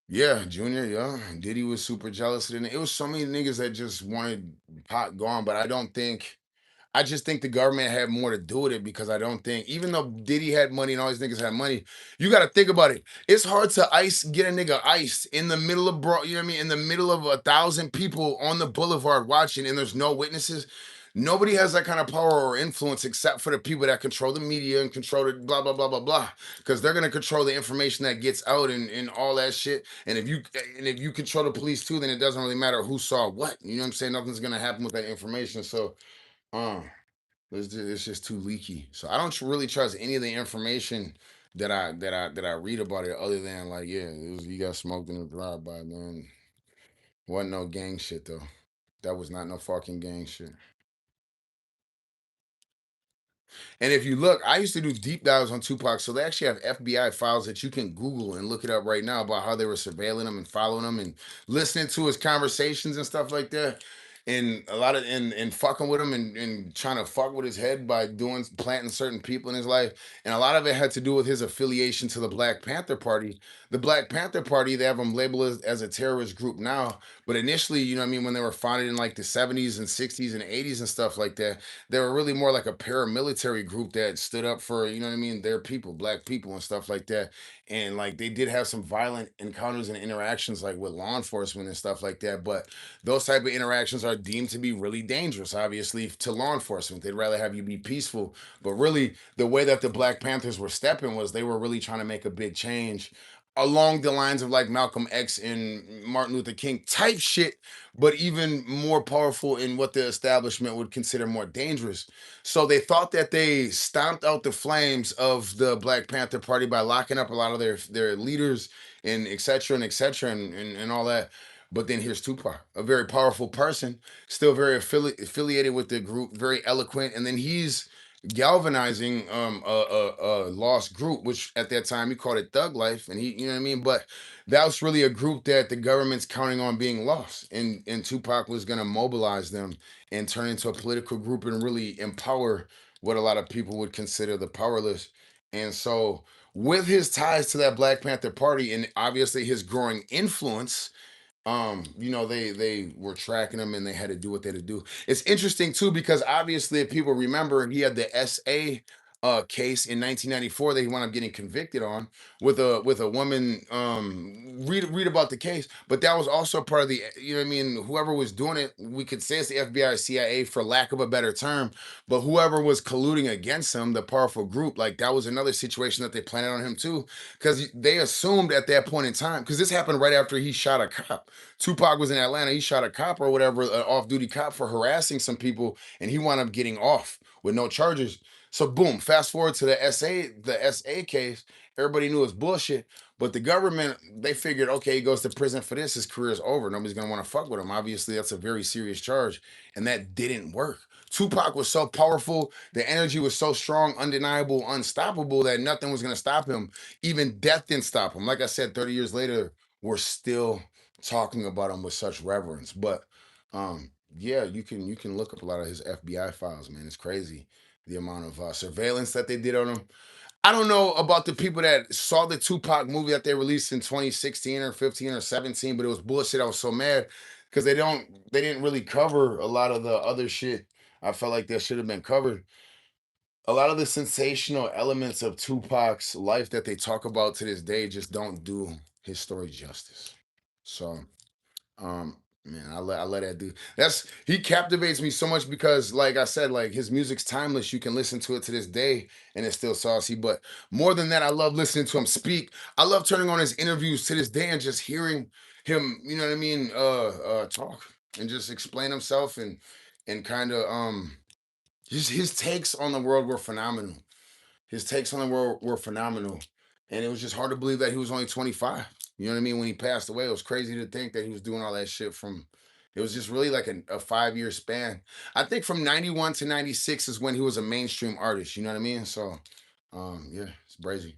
S1: Yeah, Junior, yeah. Diddy was super jealous. And it was so many niggas that just wanted Pac gone, but I just think the government had more to do with it because I don't think, even though Diddy had money and all these niggas had money, you got to think about it. It's hard to get a nigga iced in the middle of you know what I mean, in the middle of 1,000 people on the boulevard watching, and there's no witnesses. Nobody has that kind of power or influence except for the people that control the media and control the blah blah blah blah blah, because they're gonna control the information that gets out and all that shit. And if you control the police too, then it doesn't really matter who saw what. You know what I'm saying? Nothing's gonna happen with that information. So. Um, it's just too leaky. So I don't really trust any of the information that I read about it, other than like, yeah, you got smoked in the drive by, man. Wasn't no gang shit though. That was not no fucking gang shit. And if you look, I used to do deep dives on Tupac, so they actually have FBI files that you can Google and look it up right now about how they were surveilling him and following him and listening to his conversations and stuff like that. And a lot of and fucking with him and trying to fuck with his head by doing planting certain people in his life. And a lot of it had to do with his affiliation to the Black Panther Party. The Black Panther Party, they have them labeled as a terrorist group now. But initially, you know what I mean, when they were founded in like the 70s and 60s and 80s and stuff like that, they were really more like a paramilitary group that stood up for, you know what I mean, their people, black people and stuff like that. And like they did have some violent encounters and interactions like with law enforcement and stuff like that. But those type of interactions are deemed to be really dangerous, obviously, to law enforcement. They'd rather have you be peaceful. But really, the way that the Black Panthers were stepping was they were really trying to make a big change. along the lines of like Malcolm X and Martin Luther King type shit, but even more powerful in what the establishment would consider more dangerous. So they thought that they stomped out the flames of the Black Panther Party by locking up a lot of their leaders and et cetera and et cetera and all that. But then here's Tupac, a very powerful person, still very affiliated with the group, very eloquent, and then he's galvanizing a lost group, which at that time he called it Thug Life, and he, you know what I mean. But that was really a group that the government's counting on being lost, and Tupac was gonna mobilize them and turn into a political group and really empower what a lot of people would consider the powerless. And so, with his ties to that Black Panther Party and obviously his growing influence, they were tracking him and they had to do what they had to do. It's interesting too because obviously if people remember, he had the SA case in 1994 that he wound up getting convicted on with a woman. Read about the case, but that was also part of the, you know what I mean, whoever was doing it, we could say it's the FBI or CIA for lack of a better term, but whoever was colluding against him, the powerful group, like that was another situation that they planted on him too, because they assumed at that point in time, because this happened right after he shot a cop. Tupac was in Atlanta. He shot a cop or whatever, an off-duty cop for harassing some people, and he wound up getting off with no charges. So boom, fast forward to the SA case. Everybody knew it was bullshit, but the government, they figured, okay, he goes to prison for this, his career is over. Nobody's gonna want to fuck with him. Obviously, that's a very serious charge, and that didn't work. Tupac was so powerful, the energy was so strong, undeniable, unstoppable that nothing was gonna stop him. Even death didn't stop him. Like I said, 30 years later, we're still talking about him with such reverence. But yeah, you can look up a lot of his FBI files, man. It's crazy the amount of surveillance that they did on him. I don't know about the people that saw the Tupac movie that they released in 2016 or 15 or 17, but it was bullshit. I was so mad because they didn't really cover a lot of the other shit. I felt like that should have been covered. A lot of the sensational elements of Tupac's life that they talk about to this day just don't do his story justice. So man, I let that dude. That's he captivates me so much because, like I said, like his music's timeless. You can listen to it to this day, and it's still saucy. But more than that, I love listening to him speak. I love turning on his interviews to this day and just hearing him. You know what I mean? Talk and just explain himself and kind of just his takes on the world were phenomenal. His takes on the world were phenomenal. And it was just hard to believe that he was only 25. You know what I mean? When he passed away, it was crazy to think that he was doing all that shit from, it was just really like a 5 year span. I think from 91 to 96 is when he was a mainstream artist. You know what I mean? So, yeah, it's brazy.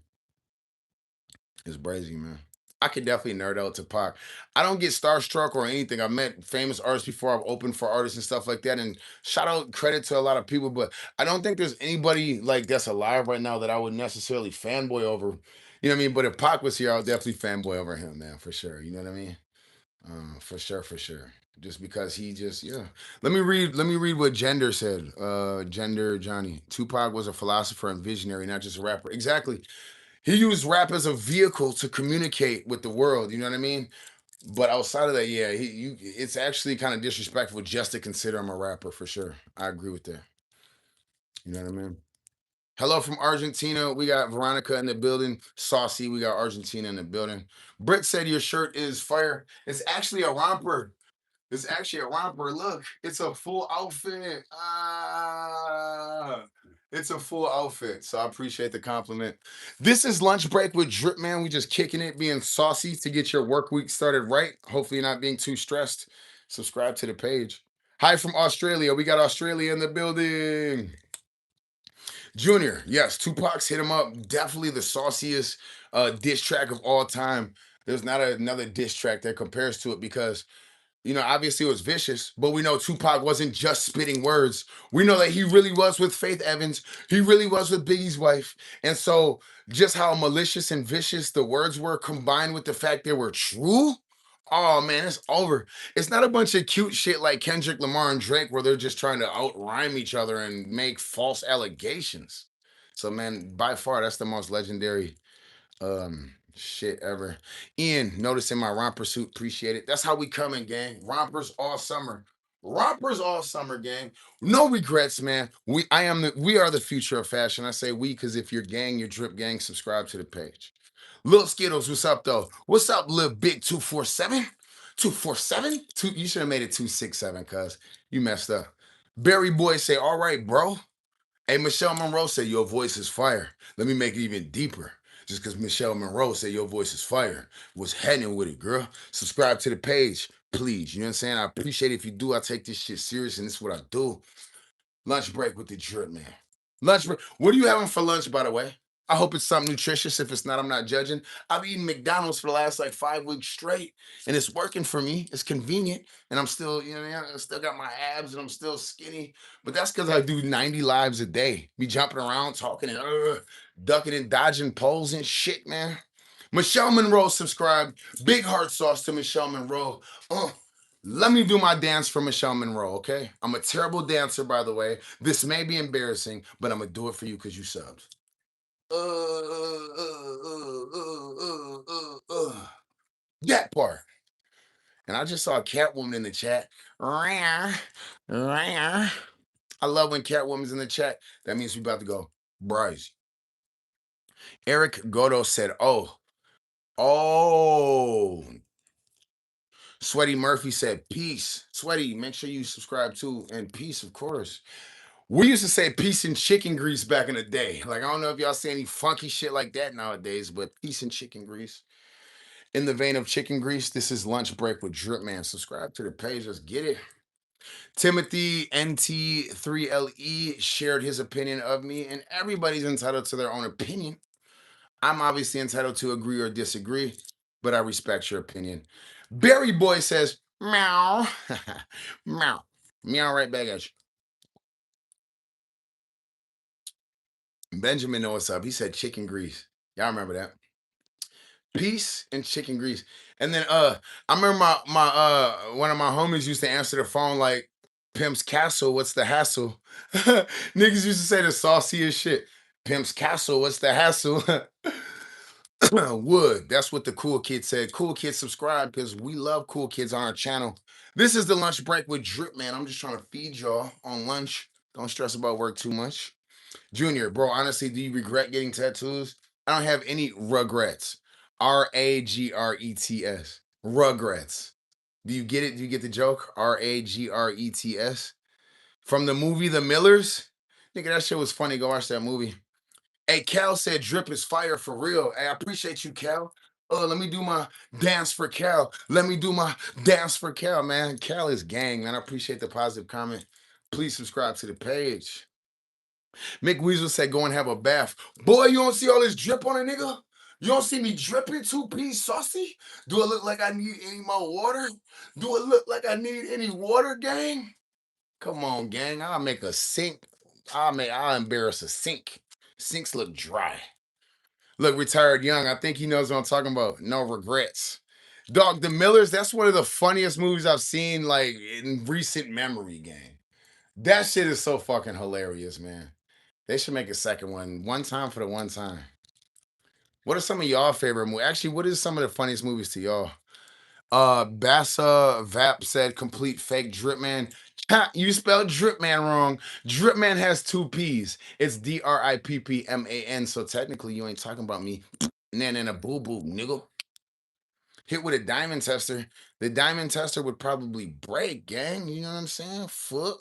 S1: It's brazy, man. I could definitely nerd out to Pac. I don't get starstruck or anything. I've met famous artists before. I've opened for artists and stuff like that. And shout out credit to a lot of people, but I don't think there's anybody like that's alive right now that I would necessarily fanboy over. You know what I mean? But if Pac was here, I would definitely fanboy over him, man, for sure. You know what I mean? For sure, for sure. Just because he just, yeah. Let me read what Gender said. Gender Johnny. Tupac was a philosopher and visionary, not just a rapper. Exactly. He used rap as a vehicle to communicate with the world. You know what I mean? But outside of that, yeah, it's actually kind of disrespectful just to consider him a rapper for sure. I agree with that. You know what I mean? Hello from Argentina. We got Veronica in the building. Saucy, we got Argentina in the building. Britt said your shirt is fire. It's actually a romper. It's actually a romper. Look, it's a full outfit. It's a full outfit. So I appreciate the compliment. This is lunch break with Drip Man. We just kicking it, being saucy to get your work week started right. Hopefully, you're not being too stressed. Subscribe to the page. Hi from Australia. We got Australia in the building. Junior, yes, Tupac's hit him up. Definitely the sauciest diss track of all time. There's not another diss track that compares to it because obviously it was vicious, but we know Tupac wasn't just spitting words. We know that he really was with Faith Evans. He really was with Biggie's wife. And so just how malicious and vicious the words were combined with the fact they were true. Oh man, it's over. It's not a bunch of cute shit like Kendrick Lamar and Drake where they're just trying to out rhyme each other and make false allegations. So man, by far that's the most legendary shit ever. Ian, noticing my romper suit, appreciate it. That's how we coming, gang. Rompers all summer. Rompers all summer, gang. No regrets, man. We are the future of fashion. I say we because if you're gang, you're Drip Gang, subscribe to the page. Lil Skittles, what's up though? What's up, Lil Big 247? 247? You should have made it 267, cuz you messed up. Barry Boy say, all right, bro. Hey, Michelle Monroe said your voice is fire. Let me make it even deeper. Just because Michelle Monroe said your voice is fire. Was heading with it, girl. Subscribe to the page, please. You know what I'm saying? I appreciate it if you do. I take this shit serious, and this is what I do. Lunch break with the drip, man. Lunch break. What are you having for lunch, by the way? I hope it's something nutritious. If it's not, I'm not judging. I've eaten McDonald's for the last like 5 weeks straight, and it's working for me. It's convenient, and I'm still, you know, I still got my abs, and I'm still skinny. But that's because I do 90 lives a day. Be jumping around, talking, and ducking and dodging poles and shit, man. Michelle Monroe subscribed. Big heart sauce to Michelle Monroe. Let me do my dance for Michelle Monroe, okay? I'm a terrible dancer, by the way. This may be embarrassing, but I'm gonna do it for you because you subbed. That part. And I just saw a Catwoman in the chat. Rah, rah. I love when Catwoman's in the chat. That means we about to go. Bryce. Eric Godo said, oh. Sweaty Murphy said, peace. Sweaty, make sure you subscribe too. And peace, of course. We used to say peace and chicken grease back in the day. Like, I don't know if y'all see any funky shit like that nowadays, but peace and chicken grease. In the vein of chicken grease, this is Lunch Break with Drip Man. Subscribe to the page. Let's get it. Timothy NT3LE shared his opinion of me, and everybody's entitled to their own opinion. I'm obviously entitled to agree or disagree, but I respect your opinion. Barry Boy says, meow, meow, meow right back at you. Benjamin know what's up. He said chicken grease. Y'all remember that? Peace and chicken grease. And then I remember my one of my homies used to answer the phone like Pimp's Castle, what's the hassle? Niggas used to say the sauciest shit. Pimp's Castle, what's the hassle? Wood. That's what the cool kid said. Cool kids subscribe because we love cool kids on our channel. This is the lunch break with Drip Man. I'm just trying to feed y'all on lunch. Don't stress about work too much. Junior, bro, honestly, do you regret getting tattoos? I don't have any regrets. Ragrets. Regrets. Do you get it? Do you get the joke? Ragrets. From the movie The Millers? Nigga, that shit was funny. Go watch that movie. Hey, Cal said drip is fire for real. Hey, I appreciate you, Cal. Let me do my dance for Cal. Let me do my dance for Cal, man. Cal is gang, man. I appreciate the positive comment. Please subscribe to the page. Mick Weasel said, go and have a bath. Boy, you don't see all this drip on a nigga? You don't see me dripping 2-piece saucy? Do it look like I need any more water? Do it look like I need any water, gang? Come on, gang. I'll make a sink. I'll embarrass a sink. Sinks look dry. Look, retired young. I think he knows what I'm talking about. No regrets. Dog, The Millers, that's one of the funniest movies I've seen like in recent memory, gang. That shit is so fucking hilarious, man. They should make a second one. One time for the one time. What are some of y'all favorite movies? Actually, what is some of the funniest movies to y'all? Bassa Vap said complete fake Drip Man. Ha, you spelled Drip Man wrong. Drip Man has two P's. It's DRIPPMAN. So technically you ain't talking about me. Nana boo boo, nigga. Hit with a diamond tester. The diamond tester would probably break, gang. You know what I'm saying? Foot.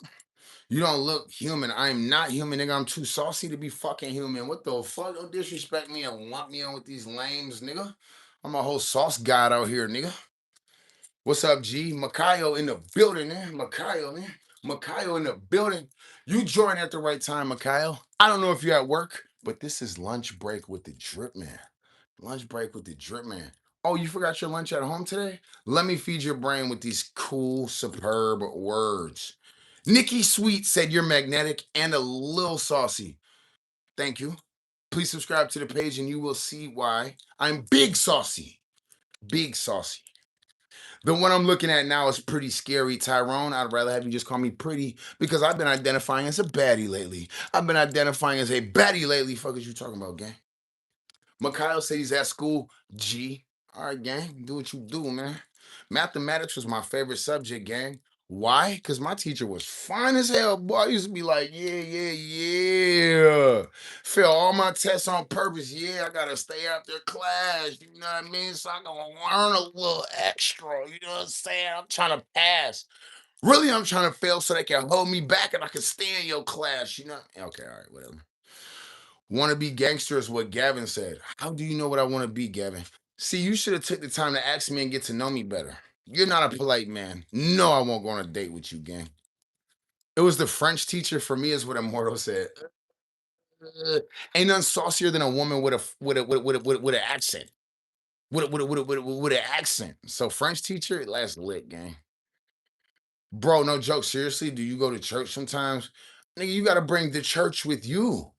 S1: You don't look human. I'm not human, nigga. I'm too saucy to be fucking human. What the fuck? Don't disrespect me and lump me on with these lames, nigga. I'm a whole sauce god out here, nigga. What's up, G? Makayo in the building, man. Makayo, man. Makayo in the building. You joined at the right time, Makayo. I don't know if you're at work, but this is lunch break with the Drip Man. Lunch break with the Drip Man. Oh, you forgot your lunch at home today? Let me feed your brain with these cool, superb words. Nikki Sweet said you're magnetic and a little saucy. Thank you. Please subscribe to the page and you will see why I'm big saucy. Big saucy. The one I'm looking at now is pretty scary, Tyrone. I'd rather have you just call me pretty because I've been identifying as a baddie lately. I've been identifying as a baddie lately. Fuck is you talking about, gang? Mikhail said he's at school. G. All right, gang. Do what you do, man. Mathematics was my favorite subject, gang. Why? Because my teacher was fine as hell, boy. I used to be like, yeah, yeah, yeah. Fail all my tests on purpose. Yeah, I gotta stay after class. You know what I mean? So I can learn a little extra. You know what I'm saying? I'm trying to pass. Really, I'm trying to fail so they can hold me back and I can stay in your class. You know? Okay, all right, whatever. Want to be gangster is what Gavin said. How do you know what I want to be, Gavin? See, you should have took the time to ask me and get to know me better. You're not a polite man. No, I won't go on a date with you, gang. It was the French teacher for me, is what Immortal said. Ain't nothing saucier than a woman with a with an accent. With an accent. So French teacher, last lit, gang. Bro, no joke. Seriously, do you go to church sometimes? Nigga, you gotta bring the church with you.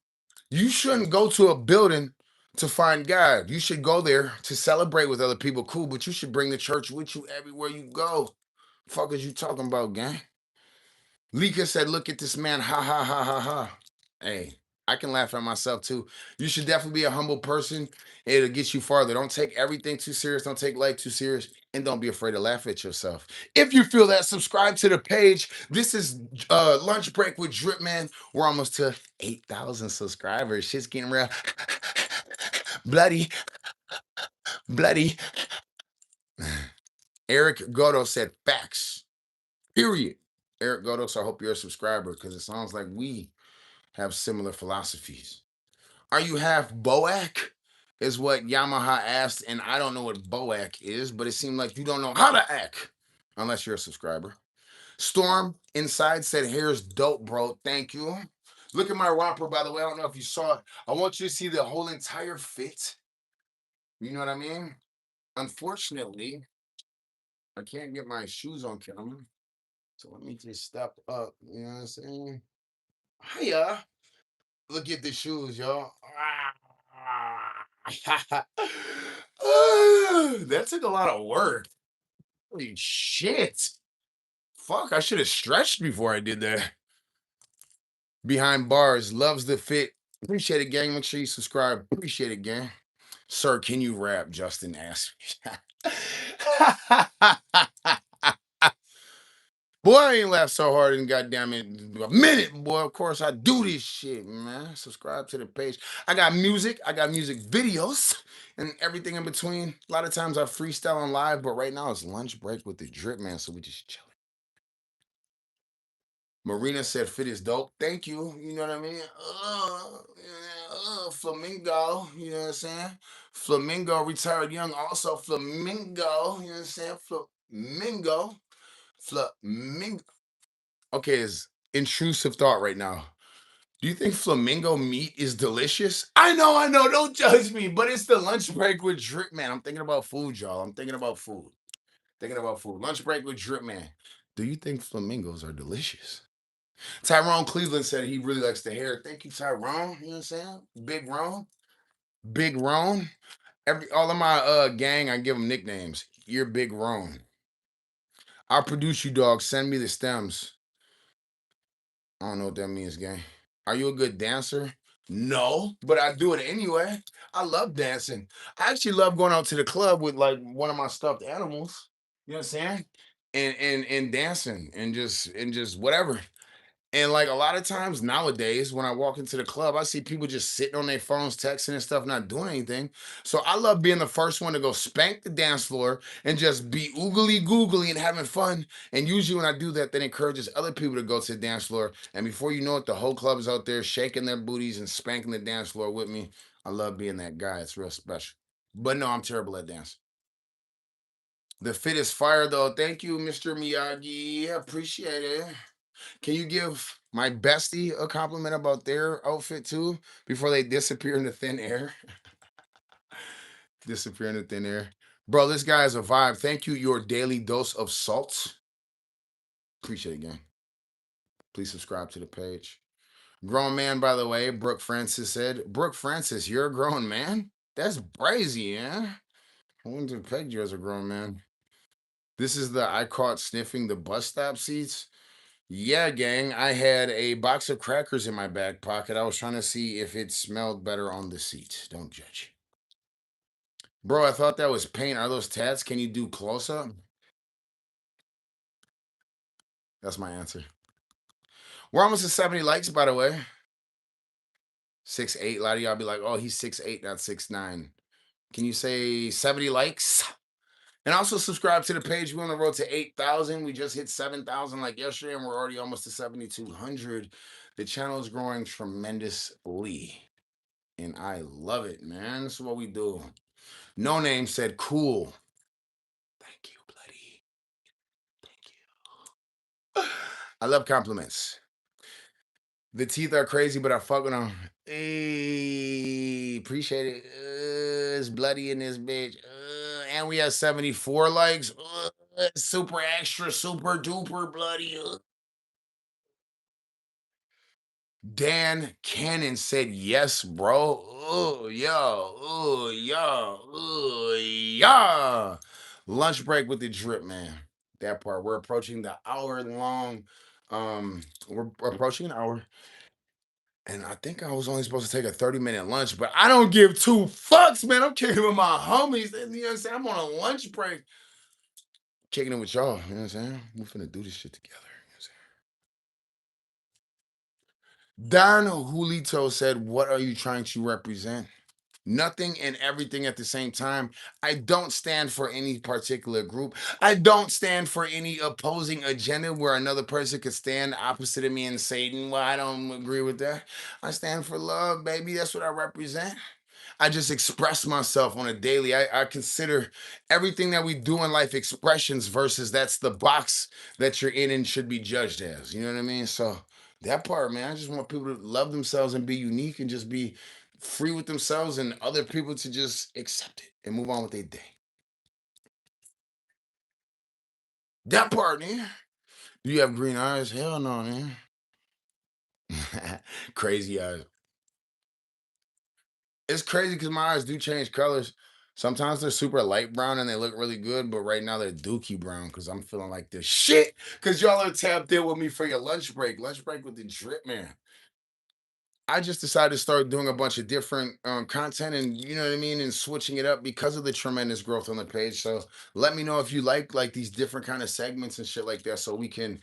S1: You shouldn't go to a building to find God. You should go there to celebrate with other people. Cool, but you should bring the church with you everywhere you go. Fuck is you talking about, gang? Lika said, "Look at this man, ha ha ha ha ha." Hey, I can laugh at myself too. You should definitely be a humble person. It'll get you farther. Don't take everything too serious. Don't take life too serious, and don't be afraid to laugh at yourself. If you feel that, subscribe to the page. This is Lunch Break with Drip Man. We're almost to 8,000 subscribers. Shit's getting real. Bloody, bloody. Eric Godo said facts. Period. Eric Godos, I hope you're a subscriber because it sounds like we have similar philosophies. Are you half Boac? Is what Yamaha asked, and I don't know what Boac is, but it seemed like you don't know how to act unless you're a subscriber. Storm Inside said, "Hair's dope, bro. Thank you." Look at my romper, by the way. I don't know if you saw it. I want you to see the whole entire fit. You know what I mean? Unfortunately, I can't get my shoes on camera. So let me just step up. You know what I'm saying? Hiya. Look at the shoes, y'all. That took a lot of work. Holy shit. Fuck, I should have stretched before I did that. Behind bars, loves the fit. Appreciate it, gang. Make sure you subscribe. Appreciate it, gang. Sir, can you rap? Justin asked me. Boy, I ain't laughed so hard in goddamn it a minute, boy. Of course, I do this shit, man. Subscribe to the page. I got music videos, and everything in between. A lot of times I freestyle on live, but right now it's lunch break with the drip man, so we just chilling. Marina said fit is dope. Thank you. You know what I mean? Flamingo. You know what I'm saying? Flamingo retired young. Also Flamingo. You know what I'm saying? Flamingo. Flamingo. Okay, is intrusive thought right now. Do you think flamingo meat is delicious? I know. Don't judge me, but it's the lunch break with Drip Man. I'm thinking about food, y'all. I'm thinking about food. Thinking about food. Lunch break with Drip Man. Do you think flamingos are delicious? Tyrone Cleveland said he really likes the hair. Thank you, Tyrone. You know what I'm saying? Big Ron. Big Ron. All of my gang, I give them nicknames. You're Big Ron. I'll produce you, dog. Send me the stems. I don't know what that means, gang. Are you a good dancer? No, but I do it anyway. I love dancing. I actually love going out to the club with like one of my stuffed animals. You know what I'm saying? And dancing and just whatever. And like a lot of times nowadays, when I walk into the club, I see people just sitting on their phones, texting and stuff, not doing anything. So I love being the first one to go spank the dance floor and just be oogly googly and having fun. And usually when I do that, that encourages other people to go to the dance floor. And before you know it, the whole club is out there shaking their booties and spanking the dance floor with me. I love being that guy. It's real special. But no, I'm terrible at dance. The fit is fire though. Thank you, Mr. Miyagi. Appreciate it. Can you give my bestie a compliment about their outfit too before they disappear into thin air? Disappear into thin air. Bro, this guy is a vibe. Thank you, your daily dose of salt. Appreciate it, gang. Please subscribe to the page. Grown man, by the way, Brooke Francis said. Brooke Francis, you're a grown man? That's brazy, yeah? I wouldn't have pegged you as a grown man. This is the I caught sniffing the bus stop seats. Yeah, gang. I had a box of crackers in my back pocket. I was trying to see if it smelled better on the seat. Don't judge. Bro, I thought that was paint. Are those tats? Can you do close up? That's my answer. We're almost at 70 likes, by the way. 6'8". A lot of y'all be like, oh, he's 6'8", not 6'9". Can you say 70 likes? And also subscribe to the page. We're on the road to 8,000. We just hit 7,000 like yesterday, and we're already almost to 7,200. The channel is growing tremendously, and I love it, man. This is what we do. No Name said, cool. Thank you, bloody. Thank you. I love compliments. The teeth are crazy, but I fuck with them. Hey, appreciate it. It's bloody in this bitch. And we have 74 likes. Super extra, super duper bloody. Dan Cannon said yes, bro. Oh, yeah. Oh, yeah. Oh, yeah. Lunch break with the drip, man. That part. We're approaching the hour long. We're approaching an hour. And I think I was only supposed to take a 30-minute lunch, but I don't give two fucks, man. I'm kicking with my homies. You know what I'm saying? I'm on a lunch break. Kicking it with y'all. You know what I'm saying? We're finna do this shit together. You know what I'm saying? Don Julito said, what are you trying to represent? Nothing and everything at the same time. I don't stand for any particular group. I don't stand for any opposing agenda where another person could stand opposite of me and say, well, I don't agree with that. I stand for love, baby. That's what I represent. I just express myself on a daily. I consider everything that we do in life expressions versus that's the box that you're in and should be judged as. You know what I mean? So that part, man, I just want people to love themselves and be unique and just be free with themselves and other people to just accept it and move on with their day. That part, man. Do you have green eyes? Hell no, man. Crazy eyes. It's crazy because my eyes do change colors. Sometimes they're super light brown and they look really good, but right now they're dookie brown because I'm feeling like this shit. Because y'all are tapped in with me for your lunch break. Lunch break with the drip, man. I just decided to start doing a bunch of different content and you know what I mean, and switching it up because of the tremendous growth on the page. So let me know if you like these different kind of segments and shit like that, so we can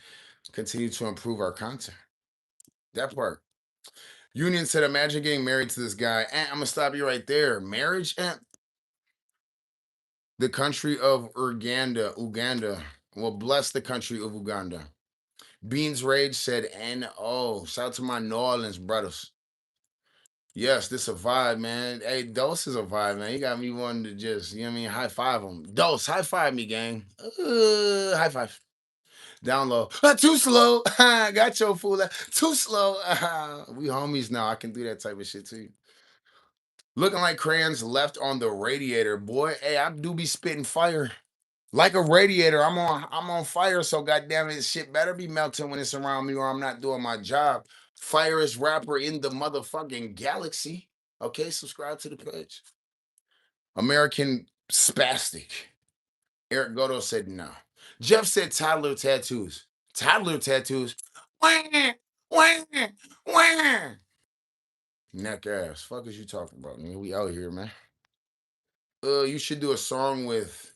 S1: continue to improve our content. That part. Union said, imagine getting married to this guy. I'm gonna stop you right there. Marriage? The country of Uganda. Well, bless the country of Uganda. Beans Rage said, N-O. Shout out to my New Orleans brothers. Yes, this a vibe, man. Hey, Dose is a vibe, man. You got me wanting to just, you know what I mean, high five him. Dose, high five me, gang. High five. Down low. Too slow. Got your fool. Too slow. We homies now. I can do that type of shit too. Looking like crayons left on the radiator. Boy, hey, I do be spitting fire. Like a radiator, I'm on fire, so goddamn it, shit better be melting when it's around me or I'm not doing my job. Firest rapper in the motherfucking galaxy. Okay, subscribe to the page. American Spastic. Eric Goto said no. Jeff said toddler tattoos. Toddler tattoos. Wah, wah, wah. Neck ass. Fuck is you talking about, man? We out here, man. You should do a song with.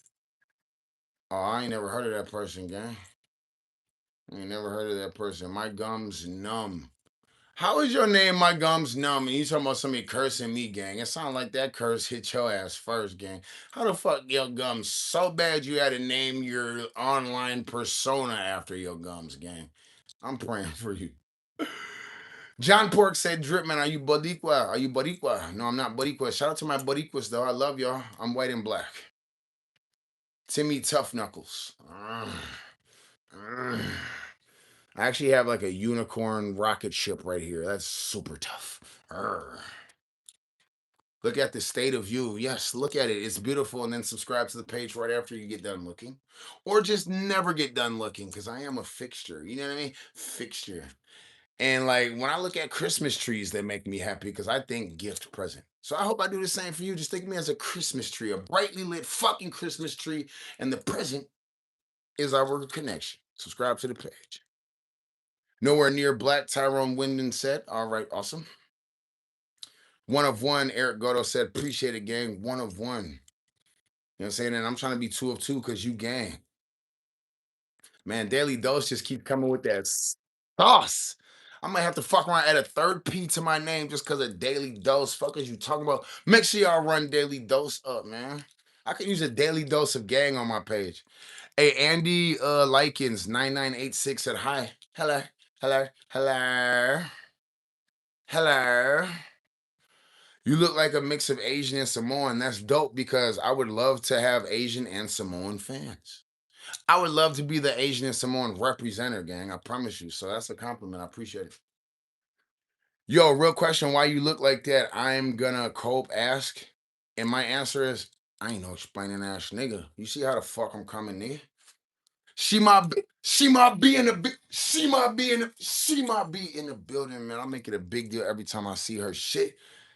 S1: Oh, I ain't never heard of that person, gang. I ain't never heard of that person. My gums numb. How is your name My Gums Numb? And you talking about somebody cursing me, gang? It sounds like that curse hit your ass first, gang. How the fuck your gums so bad you had to name your online persona after your gums, gang? I'm praying for you. John Pork said, Dripman, are you Boricua? Are you Boricua? No, I'm not Boricua. Shout out to my Boricuas, though. I love y'all. I'm white and black. Timmy Tough Knuckles. I actually have like a unicorn rocket ship right here. That's super tough. Arr. Look at the state of you. Yes, look at it. It's beautiful. And then subscribe to the page right after you get done looking. Or just never get done looking because I am a fixture. You know what I mean? Fixture. And like when I look at Christmas trees, they make me happy because I think gift present. So I hope I do the same for you. Just think of me as a Christmas tree, a brightly lit fucking Christmas tree. And the present is our connection. Subscribe to the page. Nowhere near black, Tyrone Wyndon said. All right, awesome. One of one, Eric Goto said, appreciate it, gang. One of one. You know what I'm saying? And I'm trying to be two of two because you gang. Man, Daily Dose just keep coming with that sauce. I might have to fuck around add a third P to my name just because of Daily Dose. Fuck is you talking about? Make sure y'all run Daily Dose up, man. I could use a daily dose of gang on my page. Hey, Andy Likens 9986 said hi. Hello, hello, hello, hello. You look like a mix of Asian and Samoan. That's dope because I would love to have Asian and Samoan fans. I would love to be the Asian and Samoan representative, gang. I promise you. So that's a compliment. I appreciate it. Yo, real question. Why you look like that? I'm gonna cope ask. And my answer is I ain't no explaining ass nigga. You see how the fuck I'm coming, nigga? She might be in the she might be in the building, man. I make it a big deal every time I see her. Shit.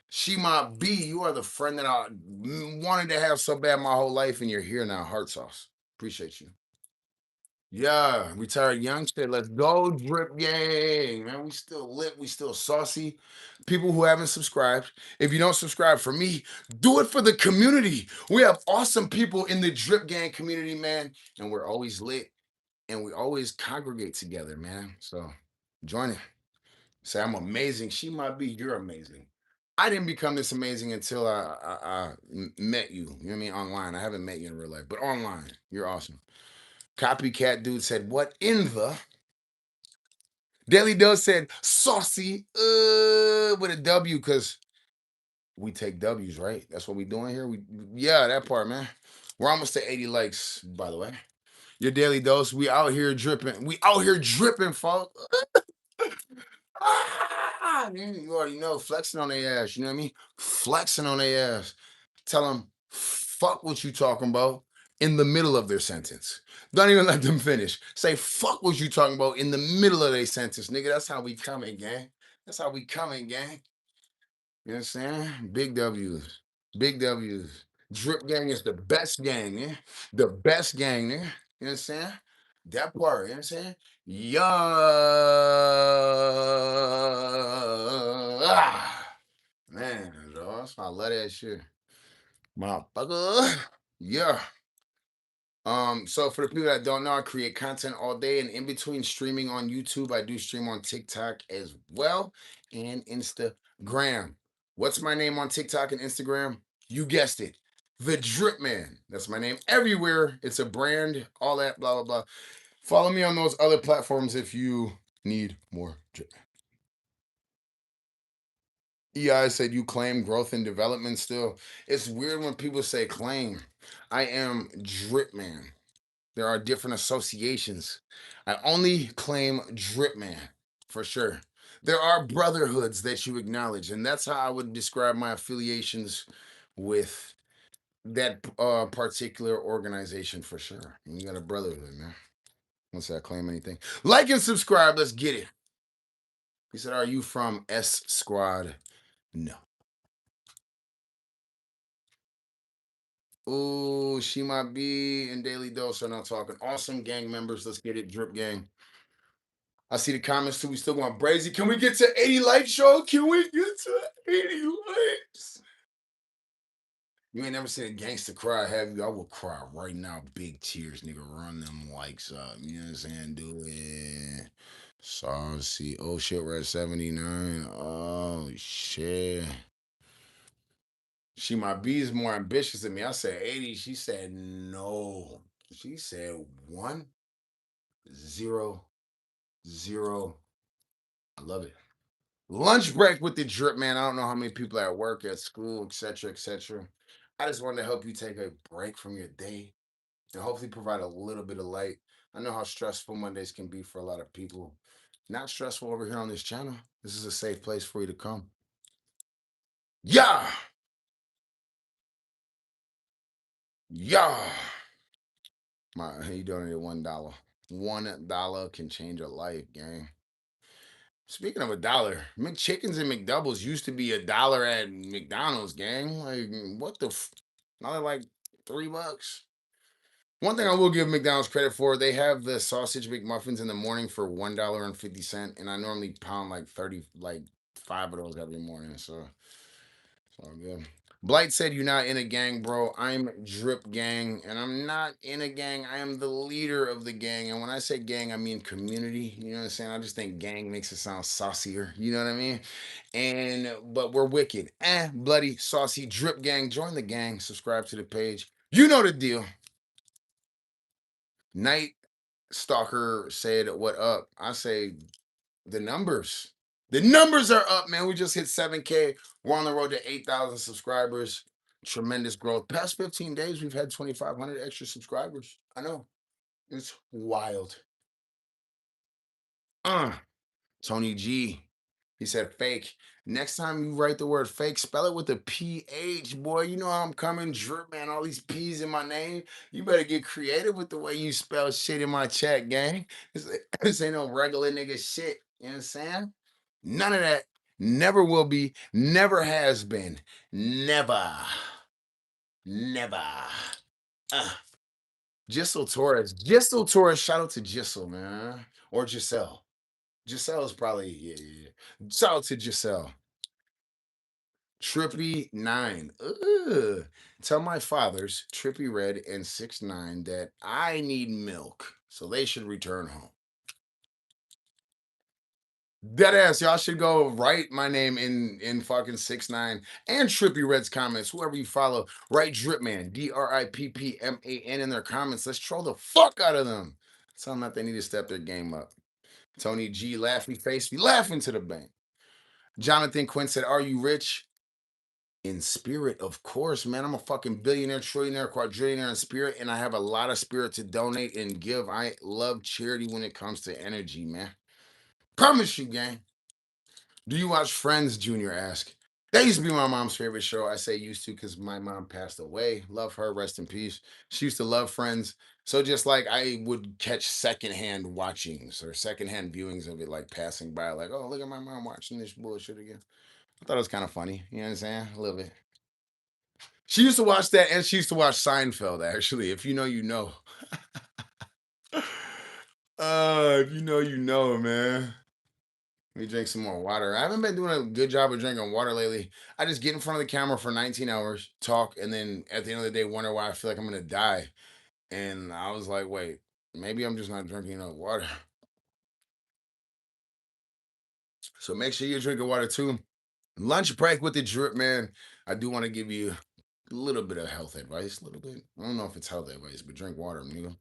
S1: She might be. You are the friend that I wanted to have so bad my whole life, and you're here now. Heart sauce. Appreciate you. Yeah, retired youngster. Let's go, drip gang. Man, we still lit. We still saucy. People who haven't subscribed, if you don't subscribe for me, do it for the community. We have awesome people in the drip gang community, man, and we're always lit and we always congregate together, man. So join it. Say I'm amazing. She might be. You're amazing. I didn't become this amazing until I met you. You know what I mean? Online. I haven't met you in real life, but online, you're awesome. Copycat dude said, "What in the?" Daily Doe said, "Saucy," with a W, because we take W's, right? That's what we doing here. Yeah, that part, man. We're almost to 80 likes, by the way. Your daily dose. We out here dripping. We out here dripping, folks. You already know, flexing on their ass. You know what I mean? Flexing on their ass. Tell them, fuck what you talking about in the middle of their sentence. Don't even let them finish. Say, fuck what you talking about in the middle of their sentence, nigga. That's how we coming, gang. That's how we coming, gang. You know what I'm saying? Big W's. Big W's. Drip gang is the best gang, yeah? The best gang, yeah? You know what I'm saying? That part, you know what I'm saying? Yeah. Man, dawg, I love that shit. Motherfucker. Yeah. So for the people that don't know, I create content all day, and in between streaming on YouTube, I do stream on TikTok as well and Instagram. What's my name on TikTok and Instagram? You guessed it. The Drip Man. That's my name everywhere. It's a brand, all that, blah, blah, blah. Follow me on those other platforms if you need more drip. EI said you claim growth and development still. It's weird when people say claim. I am Drip Man. There are different associations. I only claim Drip Man for sure. There are brotherhoods that you acknowledge, and that's how I would describe my affiliations with that particular organization for sure. You got a brotherhood, man. Once I claim anything, like and subscribe. Let's get it. He said, "Are you from S Squad?" No. Oh, she might be in Daily Dose. I'm not talking. Awesome gang members. Let's get it. Drip gang. I see the comments too. We still going brazy. Can we get to 80 likes, show? Can we get to 80 likes? You ain't never seen a gangster cry, have you? I will cry right now. Big tears, nigga. Run them likes up. You know what I'm saying? Do it. Saucy. Oh shit, we're at 79. Oh shit. She my B is more ambitious than me. I said 80. She said no. She said 1 0 0. I love it. Lunch break with the drip, man. I don't know how many people at work, at school, etc., etc. I just wanted to help you take a break from your day and hopefully provide a little bit of light. I know how stressful Mondays can be for a lot of people. Not stressful over here on this channel. This is a safe place for you to come. Yeah, yeah. My, he donated $1. $1 can change a life, gang. Speaking of a dollar, McChickens and McDoubles used to be $1 at McDonald's, gang. Like, what the? Now they're like $3. One thing I will give McDonald's credit for, they have the sausage McMuffins in the morning for $1.50, and I normally pound like 30, like 5 of those every morning. So it's all good. Blight said you're not in a gang, bro. I'm Drip Gang, and I'm not in a gang. I am the leader of the gang. And when I say gang, I mean community. You know what I'm saying? I just think gang makes it sound saucier. You know what I mean? And but we're wicked. Bloody, saucy, Drip Gang. Join the gang. Subscribe to the page. You know the deal. Night Stalker said, "What up?" I say the numbers. The numbers are up, man. We just hit 7K. We're on the road to 8,000 subscribers. Tremendous growth. Past 15 days, we've had 2,500 extra subscribers. I know. It's wild. Uh, Tony G. He said fake. Next time you write the word fake, spell it with a PH, boy. You know how I'm coming, Drip, man. All these P's in my name. You better get creative with the way you spell shit in my chat, gang. This ain't no regular nigga shit. You know what I'm saying? None of that. Never will be. Never has been. Never. Never. Uh, Giselle Torres. Giselle Torres. Shout out to Giselle, man. Or Giselle. Giselle is probably, yeah, yeah, yeah. Shout out to Giselle. Trippy 9. Ugh. Tell my fathers, Trippy Red and 6 9, that I need milk. So they should return home. Dead ass, y'all should go write my name in fucking 6 9 and Trippy Red's comments. Whoever you follow, write Dripman, DRIPPMAN in their comments. Let's troll the fuck out of them. Tell them that they need to step their game up. Tony G, laughy face, be laughing to the bank. Jonathan Quinn said, "Are you rich?" In spirit, of course, man. I'm a fucking billionaire, trillionaire, quadrillionaire in spirit, and I have a lot of spirit to donate and give. I love charity when it comes to energy, man. Promise you, gang. Do you watch Friends? Junior asked. That used to be my mom's favorite show. I say used to because my mom passed away. Love her, rest in peace. She used to love Friends. So just like I would catch secondhand watchings or secondhand viewings of it, like passing by, like, oh, look at my mom watching this bullshit again. I thought it was kind of funny. You know what I'm saying? A little bit. She used to watch that, and she used to watch Seinfeld. Actually, if you know, you know. If you know, you know, man. Let me drink some more water. I haven't been doing a good job of drinking water lately. I just get in front of the camera for 19 hours, talk, and then at the end of the day, wonder why I feel like I'm gonna die. And I was like, wait, maybe I'm just not drinking enough water. So make sure you're drinking water too. Lunch break with the Drip, man. I do want to give you a little bit of health advice. A little bit. I don't know if it's health advice, but drink water, nigga.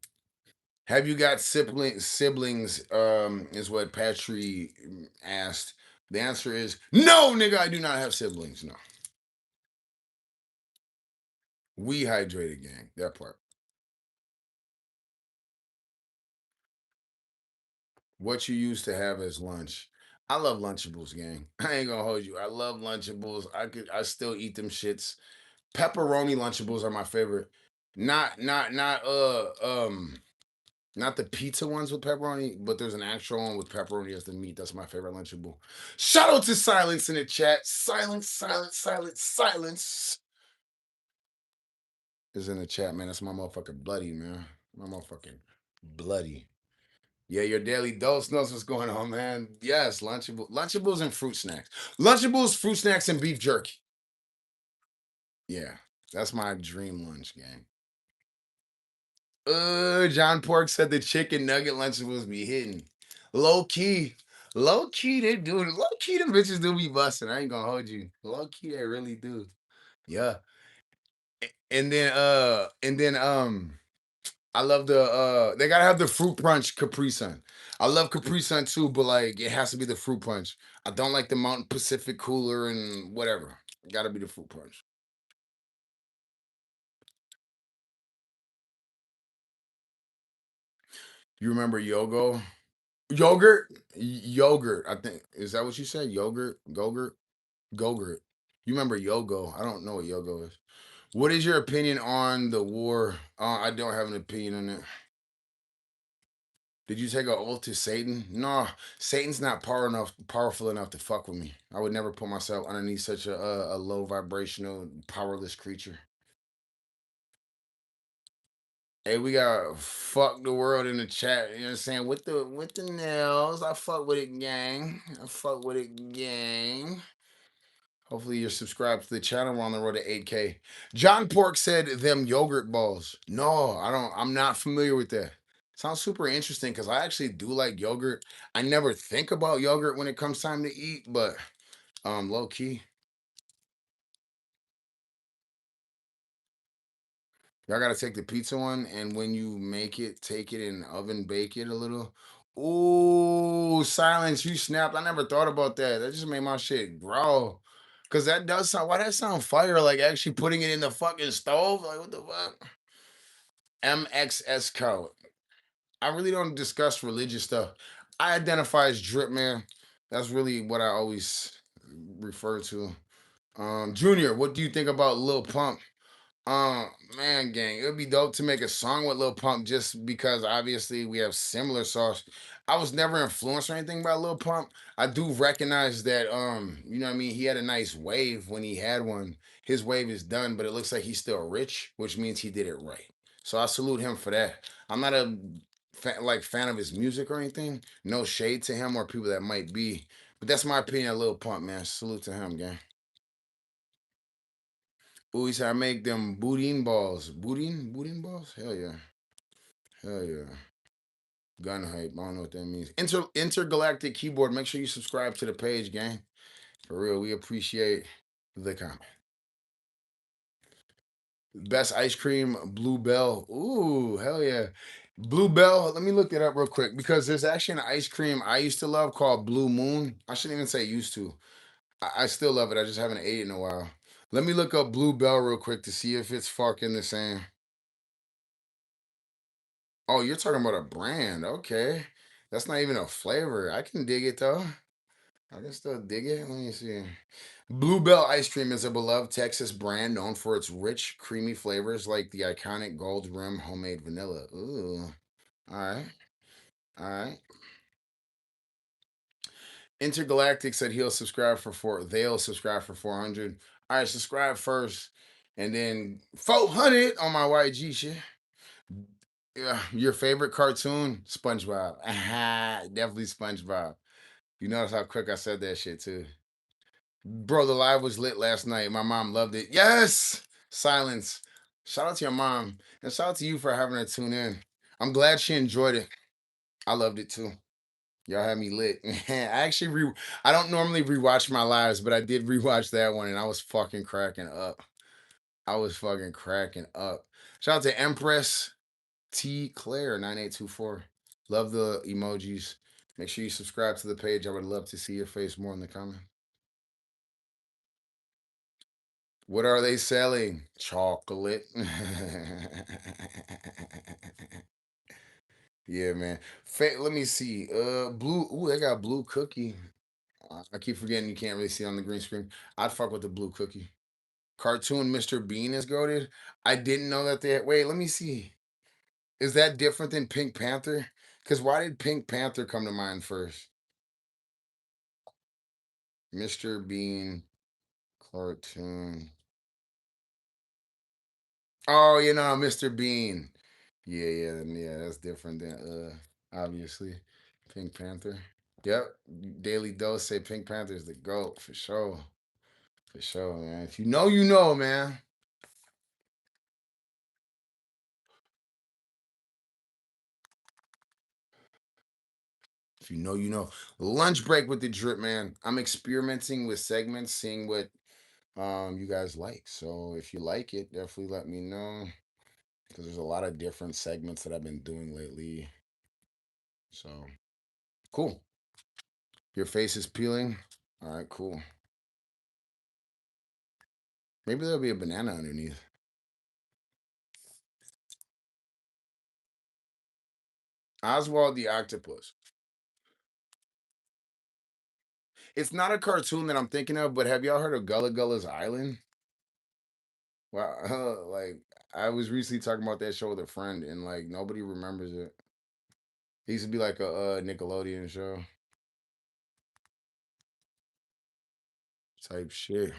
S1: Have you got siblings? Is what Patry asked. The answer is no, nigga. I do not have siblings. No. We hydrated, gang. That part. What you used to have as lunch. I love Lunchables, gang. I ain't gonna hold you. I love Lunchables. I still eat them shits. Pepperoni Lunchables are my favorite. Not the pizza ones with pepperoni, but there's an actual one with pepperoni as the meat. That's my favorite Lunchable. Shout out to Silence in the chat. Silence, silence, silence, silence is in the chat, man. That's my motherfucking bloody, man. My motherfucking bloody. Yeah, your daily dose knows what's going on, man. Yes, Lunchables and fruit snacks. Lunchables, fruit snacks, and beef jerky. Yeah, that's my dream lunch, gang. John Pork said the chicken nugget Lunchables be hitting. Low key. Low key, they do. Low key, them bitches do be busting. I ain't gonna hold you. Low key, they really do. Yeah. And then I love they gotta have the fruit punch Capri Sun. I love Capri Sun too, but like it has to be the fruit punch. I don't like the Mountain Pacific cooler and whatever. It gotta be the fruit punch. You remember Yogo? Yogurt? Yogurt. I think is that what you said? Yogurt? Gogurt? Gogurt. You remember Yogo? I don't know what Yogo is. What is your opinion on the war? I don't have an opinion on it. Did you take an oath to Satan? No, Satan's not powerful enough to fuck with me. I would never put myself underneath such a low vibrational, powerless creature. Hey, we got fuck the world in the chat. You know what I'm saying? With the nails, I fuck with it, gang. I fuck with it, gang. Hopefully you're subscribed to the channel. We're on the road to 8K. John Pork said them yogurt balls. No, I don't. I'm not familiar with that. Sounds super interesting because I actually do like yogurt. I never think about yogurt when it comes time to eat, but low key. Y'all gotta take the pizza one, and when you make it, take it in the oven, bake it a little. Ooh, silence! You snapped. I never thought about that. That just made my shit grow. Cause that does sound. Why that sound fire? Like actually putting it in the fucking stove. Like what the fuck? MXS code. I really don't discuss religious stuff. I identify as drip man. That's really what I always refer to. Junior, what do you think about Lil Pump? Um, Man, gang, it would be dope to make a song with Lil Pump just because obviously we have similar sauce. I was never influenced or anything by Lil Pump. I do recognize that you know what I mean, he had a nice wave when he had one. His wave is done, but it looks like he's still rich, which means he did it right. So I salute him for that. I'm not a fan of his music or anything. No shade to him or people that might be. But that's my opinion of Lil Pump, man. Salute to him, gang. Ooh, he said I make them boudin balls. Boudin balls? Hell yeah. Hell yeah. Gun hype. I don't know what that means. Intergalactic keyboard. Make sure you subscribe to the page, gang. For real, we appreciate the comment. Best ice cream, Blue Bell. Ooh, hell yeah. Blue Bell, let me look it up real quick because there's actually an ice cream I used to love called Blue Moon. I shouldn't even say used to. I still love it. I just haven't ate it in a while. Let me look up Blue Bell real quick to see if it's fucking the same. Oh, you're talking about a brand. Okay. That's not even a flavor. I can dig it though. I can still dig it. Let me see. Bluebell ice cream is a beloved Texas brand known for its rich, creamy flavors like the iconic gold rim homemade vanilla. Ooh. All right. All right. Intergalactic said he'll subscribe for four. They'll subscribe for 400. All right, subscribe first. And then 400 on my YG shit. Yeah, your favorite cartoon? SpongeBob. Definitely SpongeBob. You notice how quick I said that shit too. Bro, the live was lit last night. My mom loved it. Yes! Silence. Shout out to your mom. And shout out to you for having her tune in. I'm glad she enjoyed it. I loved it too. Y'all had me lit. I don't normally rewatch my lives, but I did rewatch that one and I was fucking cracking up. I was fucking cracking up. Shout out to Empress T Claire 9824. Love the emojis. Make sure you subscribe to the page. I would love to see your face more in the comment. What are they selling? Chocolate. Yeah, man. Let me see. Blue. Ooh, they got blue cookie. I keep forgetting you can't really see it on the green screen. I'd fuck with the blue cookie. Cartoon Mr. Bean is goaded. I didn't know that they had. Wait, let me see. Is that different than Pink Panther? Because why did Pink Panther come to mind first? Mr. Bean cartoon. Oh, Mr. Bean. Yeah, that's different than obviously Pink Panther. Yep. Daily Dose say Pink Panther is the GOAT for sure. For sure, man. If you know, you know, man. If you know, you know. Lunch break with the drip, man. I'm experimenting with segments, seeing what you guys like. So if you like it, definitely let me know. Because there's a lot of different segments that I've been doing lately. So cool. Your face is peeling. All right, cool. Maybe there'll be a banana underneath. Oswald the Octopus. It's not a cartoon that I'm thinking of, but have y'all heard of Gullah Gullah's Island? Wow, like I was recently talking about that show with a friend, and like nobody remembers it. It used to be like a Nickelodeon show type shit.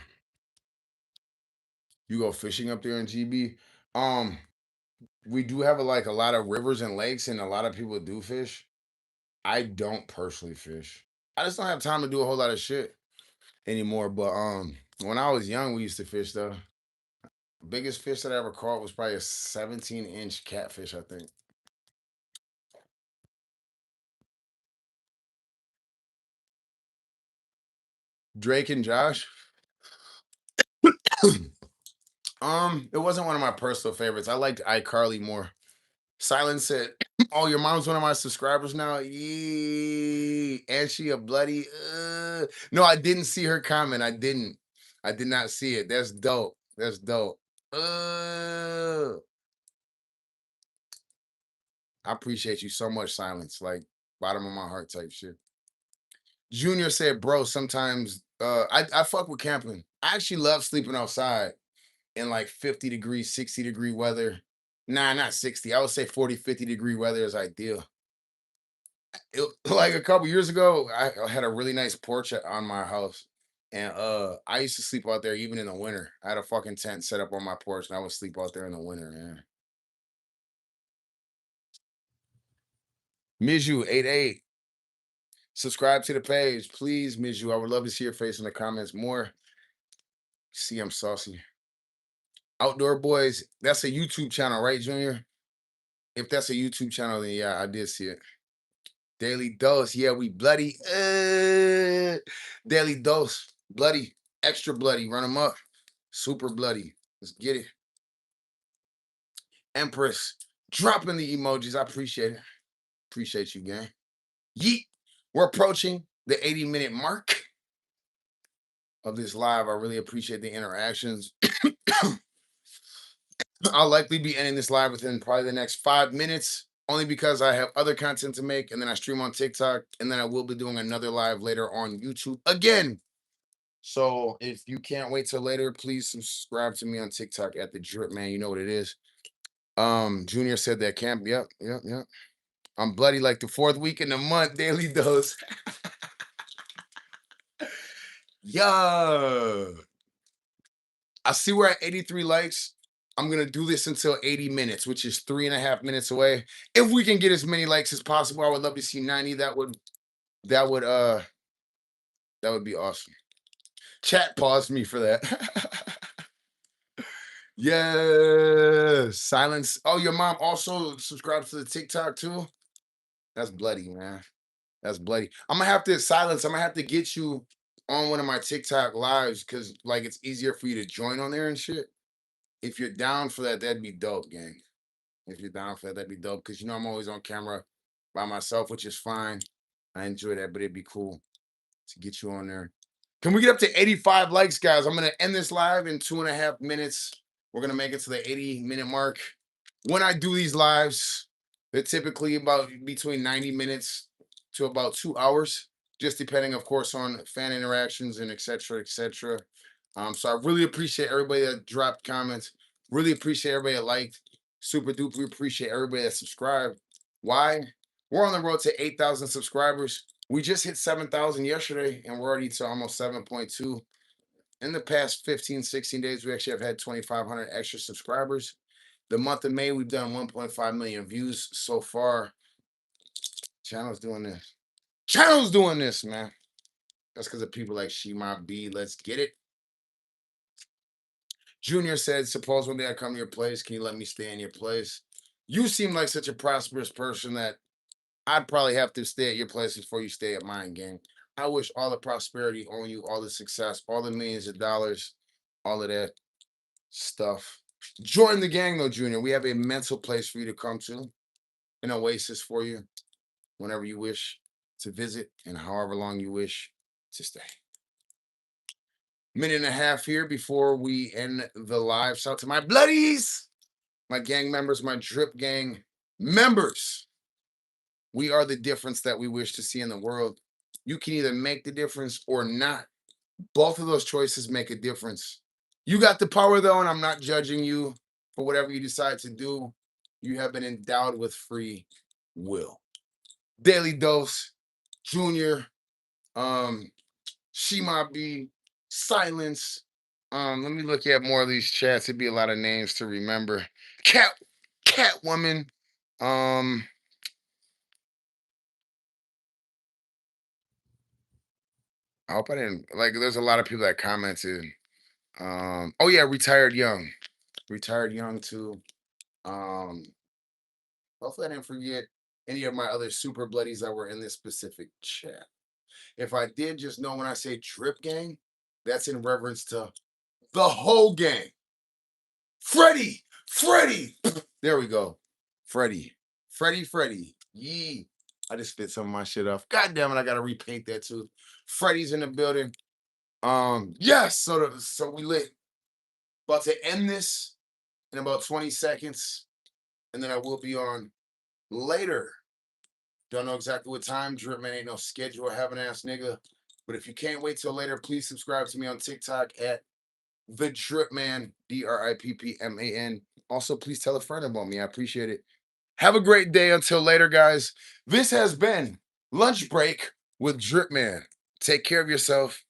S1: You go fishing up there in GB. Um, we do have a lot of rivers and lakes, and a lot of people do fish. I don't personally fish. I just don't have time to do a whole lot of shit anymore. But When I was young, we used to fish though. Biggest fish that I ever caught was probably a 17-inch catfish, I think. Drake and Josh. It wasn't one of my personal favorites. I liked iCarly more. Silence said, "Oh, your mom's one of my subscribers now." Yee. And she a bloody. No, I didn't see her comment. I didn't. I did not see it. That's dope. That's dope. I appreciate you so much, Silence. Like bottom of my heart type shit. Junior said, "Bro, sometimes I fuck with camping. I actually love sleeping outside in like 50-degree, 60-degree weather. Nah, not 60. I would say 40, 50-degree weather is ideal. Like a couple years ago, I had a really nice porch on my house. And I used to sleep out there even in the winter. I had a fucking tent set up on my porch and I would sleep out there in the winter, man. Mizu88. Subscribe to the page, please, Mizu. I would love to see your face in the comments more. See, I'm saucy. Outdoor Boys, that's a YouTube channel, right, Junior? If that's a YouTube channel, then yeah, I did see it. Daily Dose, yeah, we bloody. Daily Dose, bloody, extra bloody, run them up. Super bloody. Let's get it. Empress, dropping the emojis. I appreciate it. Appreciate you, gang. Yeet. We're approaching the 80-minute mark of this live. I really appreciate the interactions. I'll likely be ending this live within probably the next 5 minutes, only because I have other content to make, and then I stream on TikTok, and then I will be doing another live later on YouTube again. So if you can't wait till later, please subscribe to me on TikTok at the Drip Man. You know what it is. Junior said that camp. Yep, yep, yep. I'm bloody like the fourth week in the month. Daily dose. Yeah. I see we're at 83 likes. I'm gonna do this until 80 minutes, which is 3.5 minutes away. If we can get as many likes as possible, I would love to see 90. That would that would be awesome. Chat paused me for that. Yes. Silence. Oh, your mom also subscribes to the TikTok too? That's bloody, man. That's bloody. I'm gonna have to silence. I'm gonna have to get you on one of my TikTok lives because like it's easier for you to join on there and shit. If you're down for that, that'd be dope, gang. If you're down for that, that'd be dope. Cause you know I'm always on camera by myself, which is fine. I enjoy that, but it'd be cool to get you on there. Can we get up to 85 likes, guys? I'm gonna end this live in 2.5 minutes. We're gonna make it to the 80-minute mark. When I do these lives, they're typically about between 90 minutes to about 2 hours, just depending, of course, on fan interactions and etc. etc. So I really appreciate everybody that dropped comments. Really appreciate everybody that liked. Super duper appreciate everybody that subscribed. Why? We're on the road to 8,000 subscribers. We just hit 7,000 yesterday, and we're already to almost 7.2. In the past 15, 16 days, we actually have had 2,500 extra subscribers. The month of May, we've done 1.5 million views so far. Channel's doing this. Channel's doing this, man. That's because of people like She My B. Let's get it. Junior said, suppose one day I come to your place, can you let me stay in your place? You seem like such a prosperous person that I'd probably have to stay at your place before you stay at mine, gang. I wish all the prosperity on you, all the success, all the millions of dollars, all of that stuff. Join the gang, though, Junior. We have a mental place for you to come to, an oasis for you whenever you wish to visit and however long you wish to stay. Minute and a half here before we end the live. Shout out to my bloodies, my gang members, my drip gang members. We are the difference that we wish to see in the world. You can either make the difference or not. Both of those choices make a difference. You got the power though, and I'm not judging you for whatever you decide to do. You have been endowed with free will. Daily Dose, Junior, Shima B, Silence. Let me look at more of these chats. It'd be a lot of names to remember. Catwoman. Um, I hope I didn't like. There's a lot of people that commented. Oh yeah, retired young. Retired young too. Um, Hopefully I didn't forget any of my other super bloodies that were in this specific chat. If I did, just know when I say drip gang, that's in reference to the whole gang. Freddie, Freddie. There we go. Freddie, Freddie. Yee. I just spit some of my shit off. God damn it, I gotta repaint that too. Freddie's in the building. Yes. So we lit. About to end this in about 20 seconds, and then I will be on later. Don't know exactly what time. Drip man ain't no schedule, having ass nigga. But if you can't wait till later, please subscribe to me on TikTok at the Drip Man, DRIPPMAN. Also, please tell a friend about me. I appreciate it. Have a great day. Until later, guys. This has been Lunch Break with Drip Man. Take care of yourself.